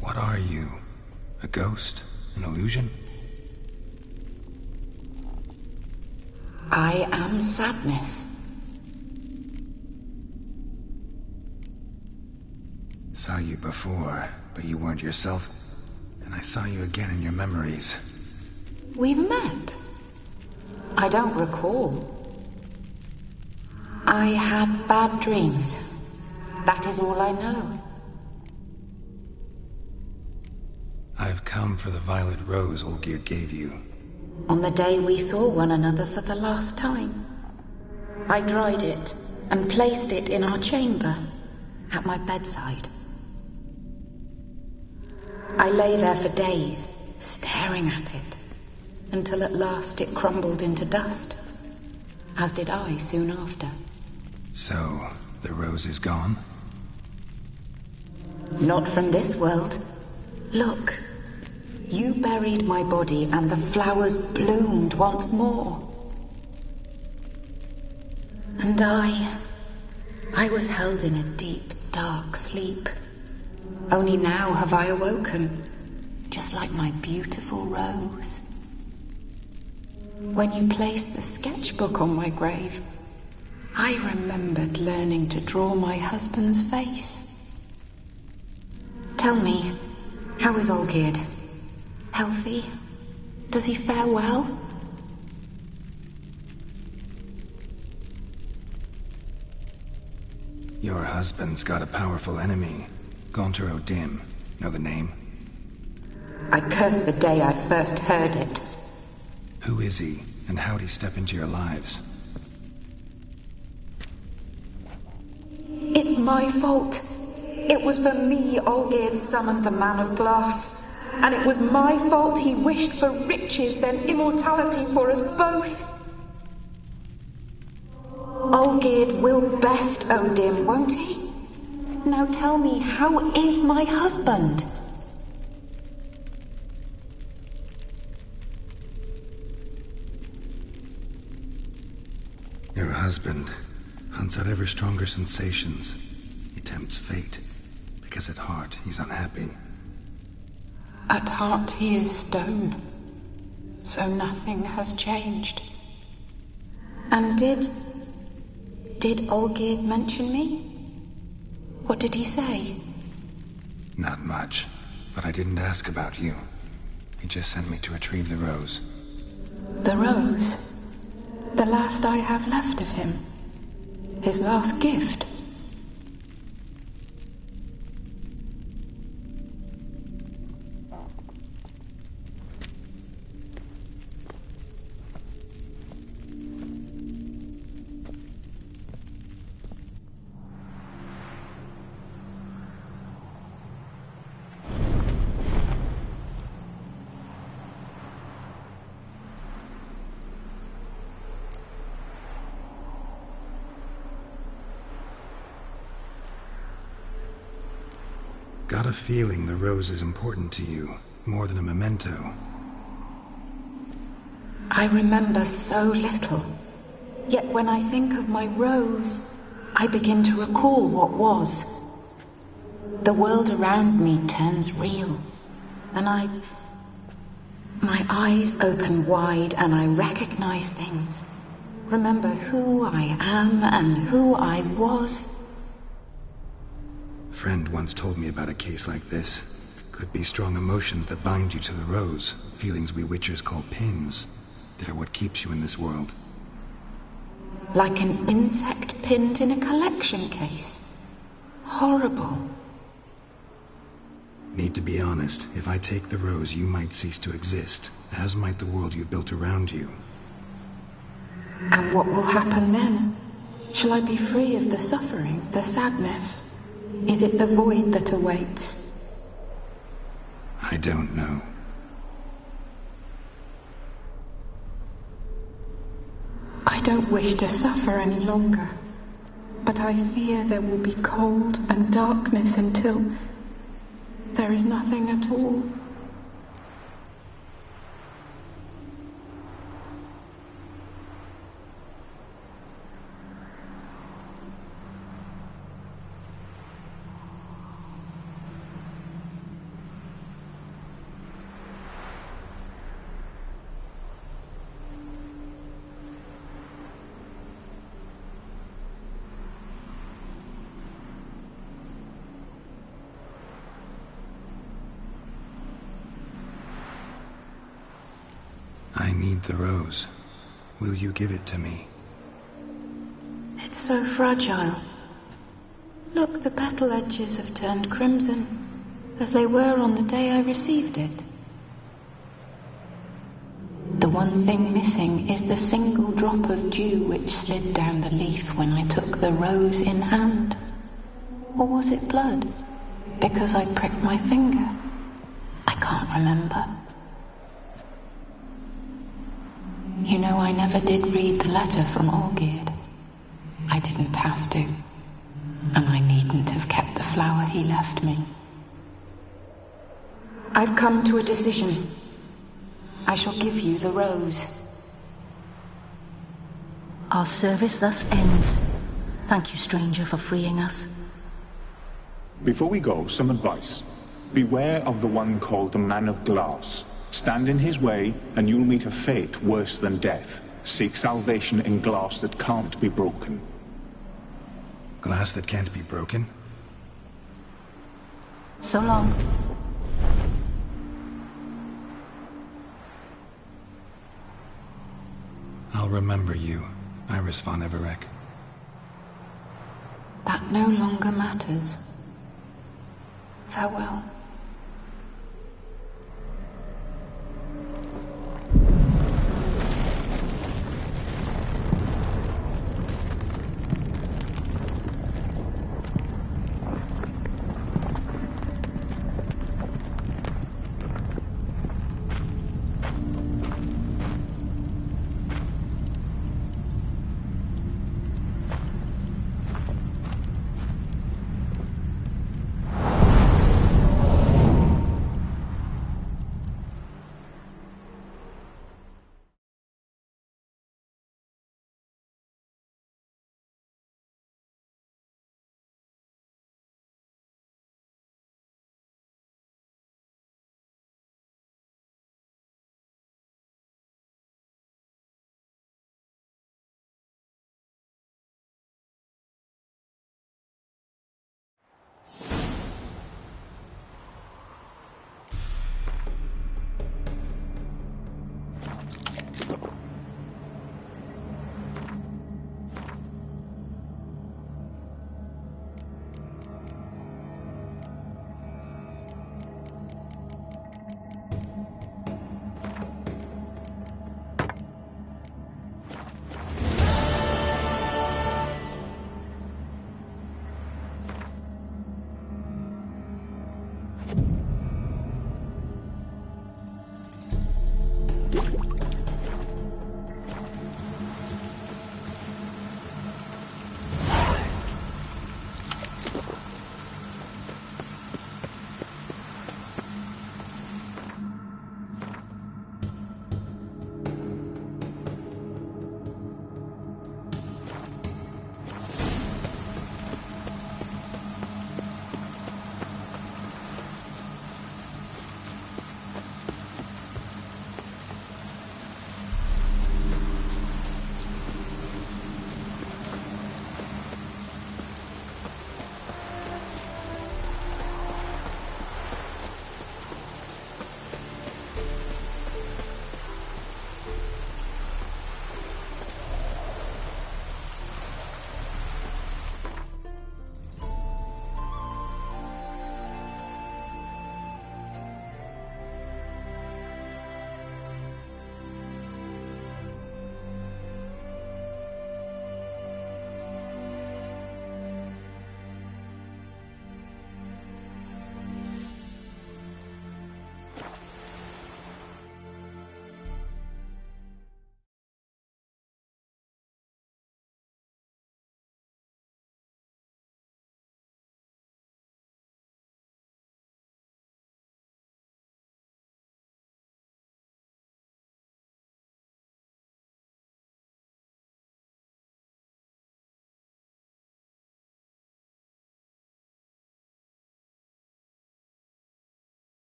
What are you? A ghost? An illusion? I am sadness. Saw you before, but you weren't yourself. And I saw you again in your memories. We've met. I don't recall. I had bad dreams. That is all I know. I've come for the violet rose Olgierd gave you. On the day we saw one another for the last time, I dried it and placed it in our chamber, at my bedside. I lay there for days, staring at it, until at last it crumbled into dust, as did I soon after. So, the rose is gone? Not from this world. Look, you buried my body and the flowers bloomed once more. And I was held in a deep, dark sleep. Only now have I awoken, just like my beautiful rose. When you placed the sketchbook on my grave, I remembered learning to draw my husband's face. Tell me, how is Olgierd? Healthy? Does he fare well? Your husband's got a powerful enemy. Gaunter O'Dim. Know the name? I curse the day I first heard it. Who is he, and how'd he step into your lives? It's my fault. It was for me Olgierd summoned the Man of Glass. And it was my fault he wished for riches, then immortality for us both. Olgierd will best O'Dim, won't he? Now tell me, how is my husband? Your husband hunts out ever stronger sensations. He tempts fate, because at heart he's unhappy. At heart he is stone, so nothing has changed. And did Olgierd mention me? What did he say? Not much, but I didn't ask about you. He just sent me to retrieve the rose. The rose? The last I have left of him? His last gift? Got a feeling the rose is important to you, more than a memento. I remember so little. Yet when I think of my rose, I begin to recall what was. The world around me turns real, and my eyes open wide and I recognize things. Remember who I am and who I was. Friend once told me about a case like this. Could be strong emotions that bind you to the rose, feelings we witchers call pins. They're what keeps you in this world. Like an insect pinned in a collection case. Horrible. Need to be honest, if I take the rose, you might cease to exist, as might the world you built around you. And what will happen then? Shall I be free of the suffering, the sadness? Is it the void that awaits? I don't know. I don't wish to suffer any longer, but I fear there will be cold and darkness until there is nothing at all. I need the rose. Will you give it to me? It's so fragile. Look, the petal edges have turned crimson, as they were on the day I received it. The one thing missing is the single drop of dew which slid down the leaf when I took the rose in hand. Or was it blood? Because I pricked my finger? I can't remember. You know, I never did read the letter from Olgierd. I didn't have to. And I needn't have kept the flower he left me. I've come to a decision. I shall give you the rose. Our service thus ends. Thank you, stranger, for freeing us. Before we go, some advice. Beware of the one called the Man of Glass. Stand in his way, and you'll meet a fate worse than death. Seek salvation in glass that can't be broken. Glass that can't be broken? So long. I'll remember you, Iris von Everec. That no longer matters. Farewell.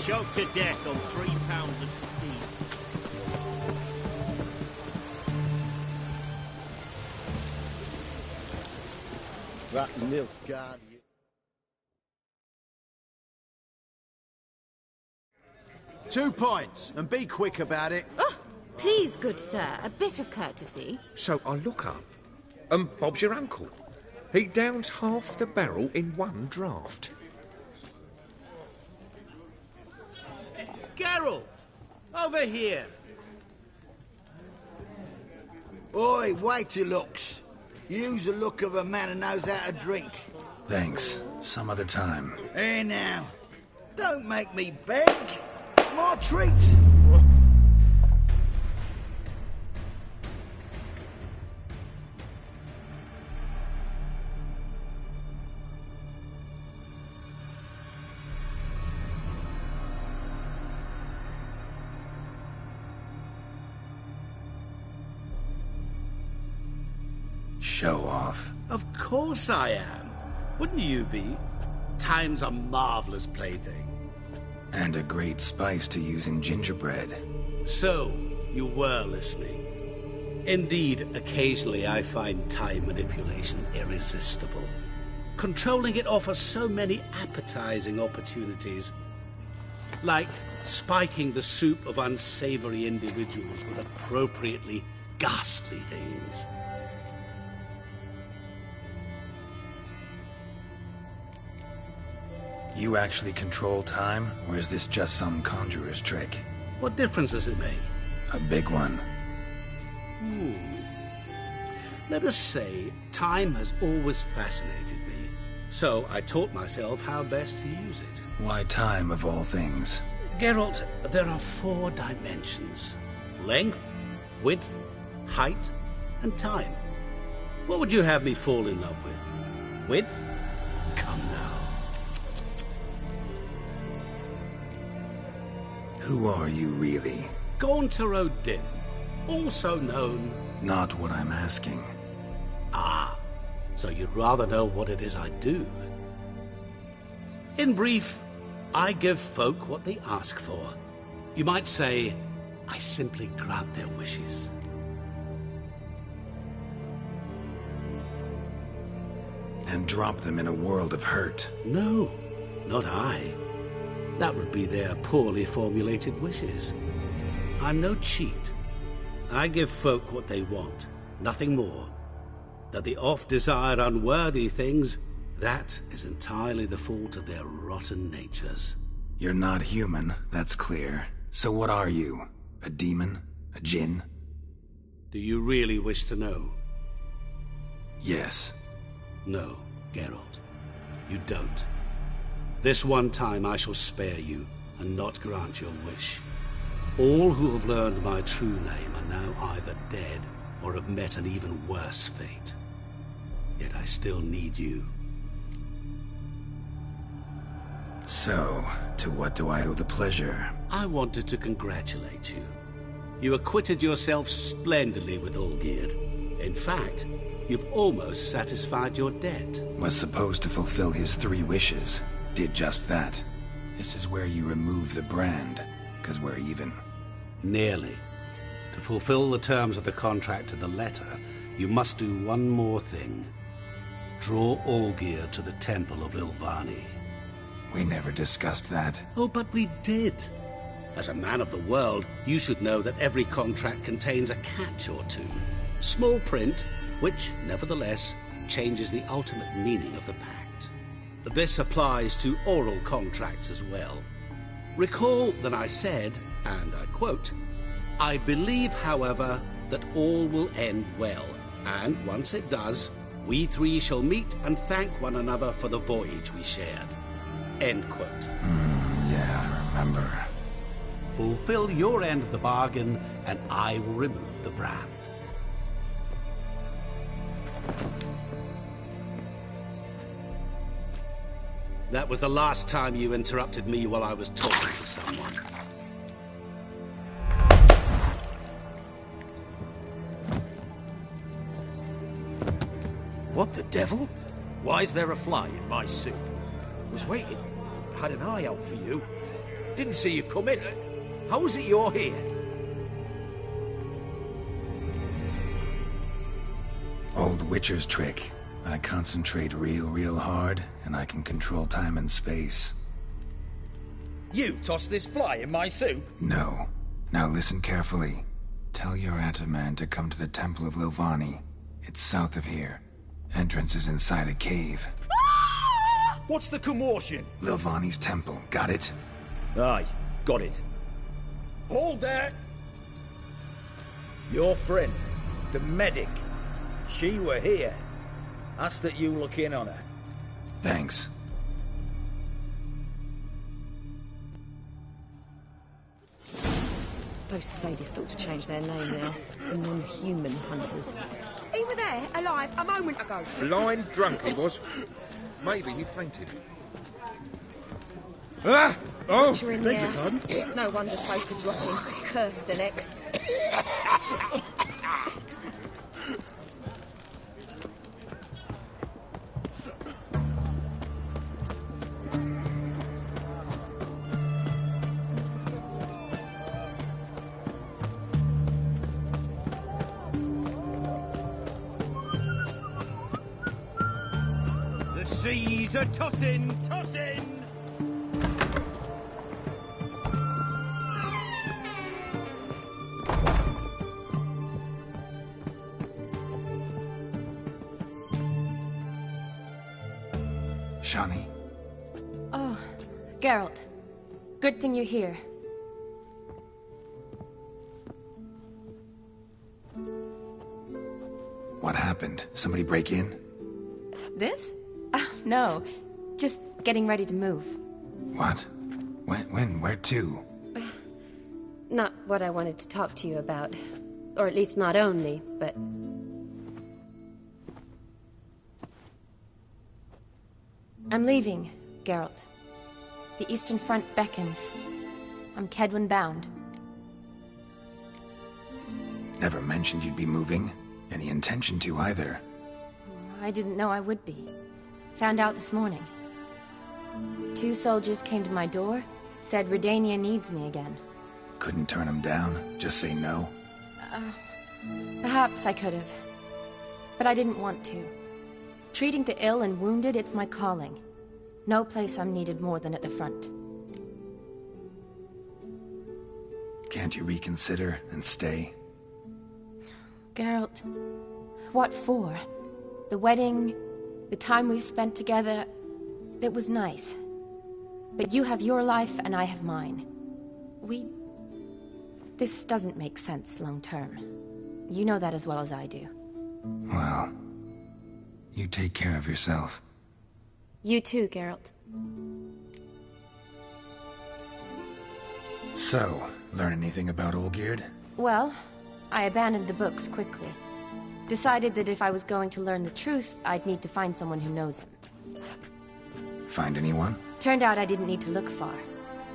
choked to death on 3 pounds of steam. That Nilfgaard. 2 points, and be quick about it. Oh, please, good sir, a bit of courtesy. So I look up, and Bob's your uncle. He downs half the barrel in one draught. Geralt! Over here! Oi, waiter looks. Use the look of a man who knows how to drink. Thanks. Some other time. Here now. Don't make me beg. More treats. Show off. Of course I am. Wouldn't you be? Time's a marvelous plaything. And a great spice to use in gingerbread. So, you were listening. Indeed, occasionally I find time manipulation irresistible. Controlling it offers so many appetizing opportunities. Like spiking the soup of unsavory individuals with appropriately ghastly things. You actually control time, or is this just some conjurer's trick? What difference does it make? A big one. Let us say, time has always fascinated me. So I taught myself how best to use it. Why time, of all things? Geralt, there are 4 dimensions. Length, width, height, and time. What would you have me fall in love with? Width? Come now. Who are you, really? Gaunter O'Dinn, also known... Not what I'm asking. Ah, so you'd rather know what it is I do. In brief, I give folk what they ask for. You might say, I simply grant their wishes. And drop them in a world of hurt. No, not I. That would be their poorly formulated wishes. I'm no cheat. I give folk what they want, nothing more. That they oft desire unworthy things, that is entirely the fault of their rotten natures. You're not human, that's clear. So what are you? A demon? A djinn? Do you really wish to know? Yes. No, Geralt. You don't. This one time I shall spare you, and not grant your wish. All who have learned my true name are now either dead, or have met an even worse fate. Yet I still need you. So, to what do I owe the pleasure? I wanted to congratulate you. You acquitted yourself splendidly with Olgierd. In fact, you've almost satisfied your debt. Was supposed to fulfill his 3 wishes. Did just that. This is where you remove the brand, because we're even. Nearly. To fulfill the terms of the contract to the letter, you must do one more thing. Draw Olgierd to the Temple of Ilvani. We never discussed that. Oh, but we did. As a man of the world, you should know that every contract contains a catch or two. Small print, which, nevertheless, changes the ultimate meaning of the pact. This applies to oral contracts as well. Recall that I said, and I quote, I believe, however, that all will end well, and once it does, we 3 shall meet and thank one another for the voyage we shared. End quote. Yeah, I remember. Fulfill your end of the bargain, and I will remove the brand. That was the last time you interrupted me while I was talking to someone. What the devil? Why is there a fly in my soup? Was waiting. Had an eye out for you. Didn't see you come in. How is it you're here? Old Witcher's trick. I concentrate real hard, and I can control time and space. You tossed this fly in my soup? No. Now listen carefully. Tell your Ataman to come to the Temple of Lilvani. It's south of here. Entrance is inside a cave. What's the commotion? Lilvani's temple, got it? Aye, got it. Hold there! Your friend, the medic, she were here. Ask that you look in on her. Thanks. Those sadists ought to change their name now to non-human hunters. He were there, alive, a moment ago. Blind drunk he was. Maybe he fainted. Ah! Oh! Butcher in the house. No wonder folk are dropping. Cursed and next. The seas are tossing, tossing! Shani. Oh, Geralt. Good thing you're here. What happened? Somebody break in? This? No. Just getting ready to move. What? When? Where to? Not what I wanted to talk to you about. Or at least not only, but... I'm leaving, Geralt. The Eastern Front beckons. I'm Kedwen bound. Never mentioned you'd be moving. Any intention to either. I didn't know I would be. Found out this morning. 2 soldiers came to my door, said Redania needs me again. Couldn't turn him down? Just say no? Perhaps I could have. But I didn't want to. Treating the ill and wounded, it's my calling. No place I'm needed more than at the front. Can't you reconsider and stay? Geralt, what for? The wedding, the time we've spent together, it was nice. But you have your life and I have mine. This doesn't make sense long term. You know that as well as I do. Well, you take care of yourself. You too, Geralt. So, learn anything about Olgierd? Well, I abandoned the books quickly. Decided that if I was going to learn the truth, I'd need to find someone who knows him. Find anyone? Turned out I didn't need to look far.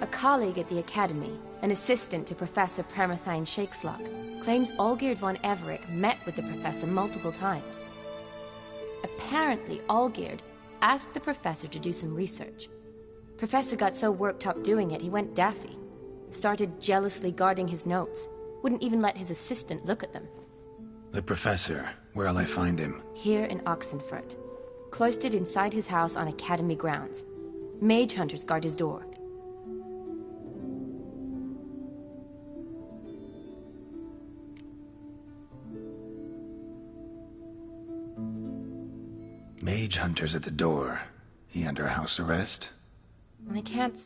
A colleague at the Academy, an assistant to Professor Permathine Shakeslock, claims Olgierd von Everec met with the professor multiple times. Apparently, Olgierd asked the professor to do some research. Professor got so worked up doing it, he went daffy. Started jealously guarding his notes. Wouldn't even let his assistant look at them. The professor. Where'll I find him? Here in Oxenfurt. Cloistered inside his house on Academy grounds. Mage hunters guard his door. Mage hunters at the door. He under house arrest? I can't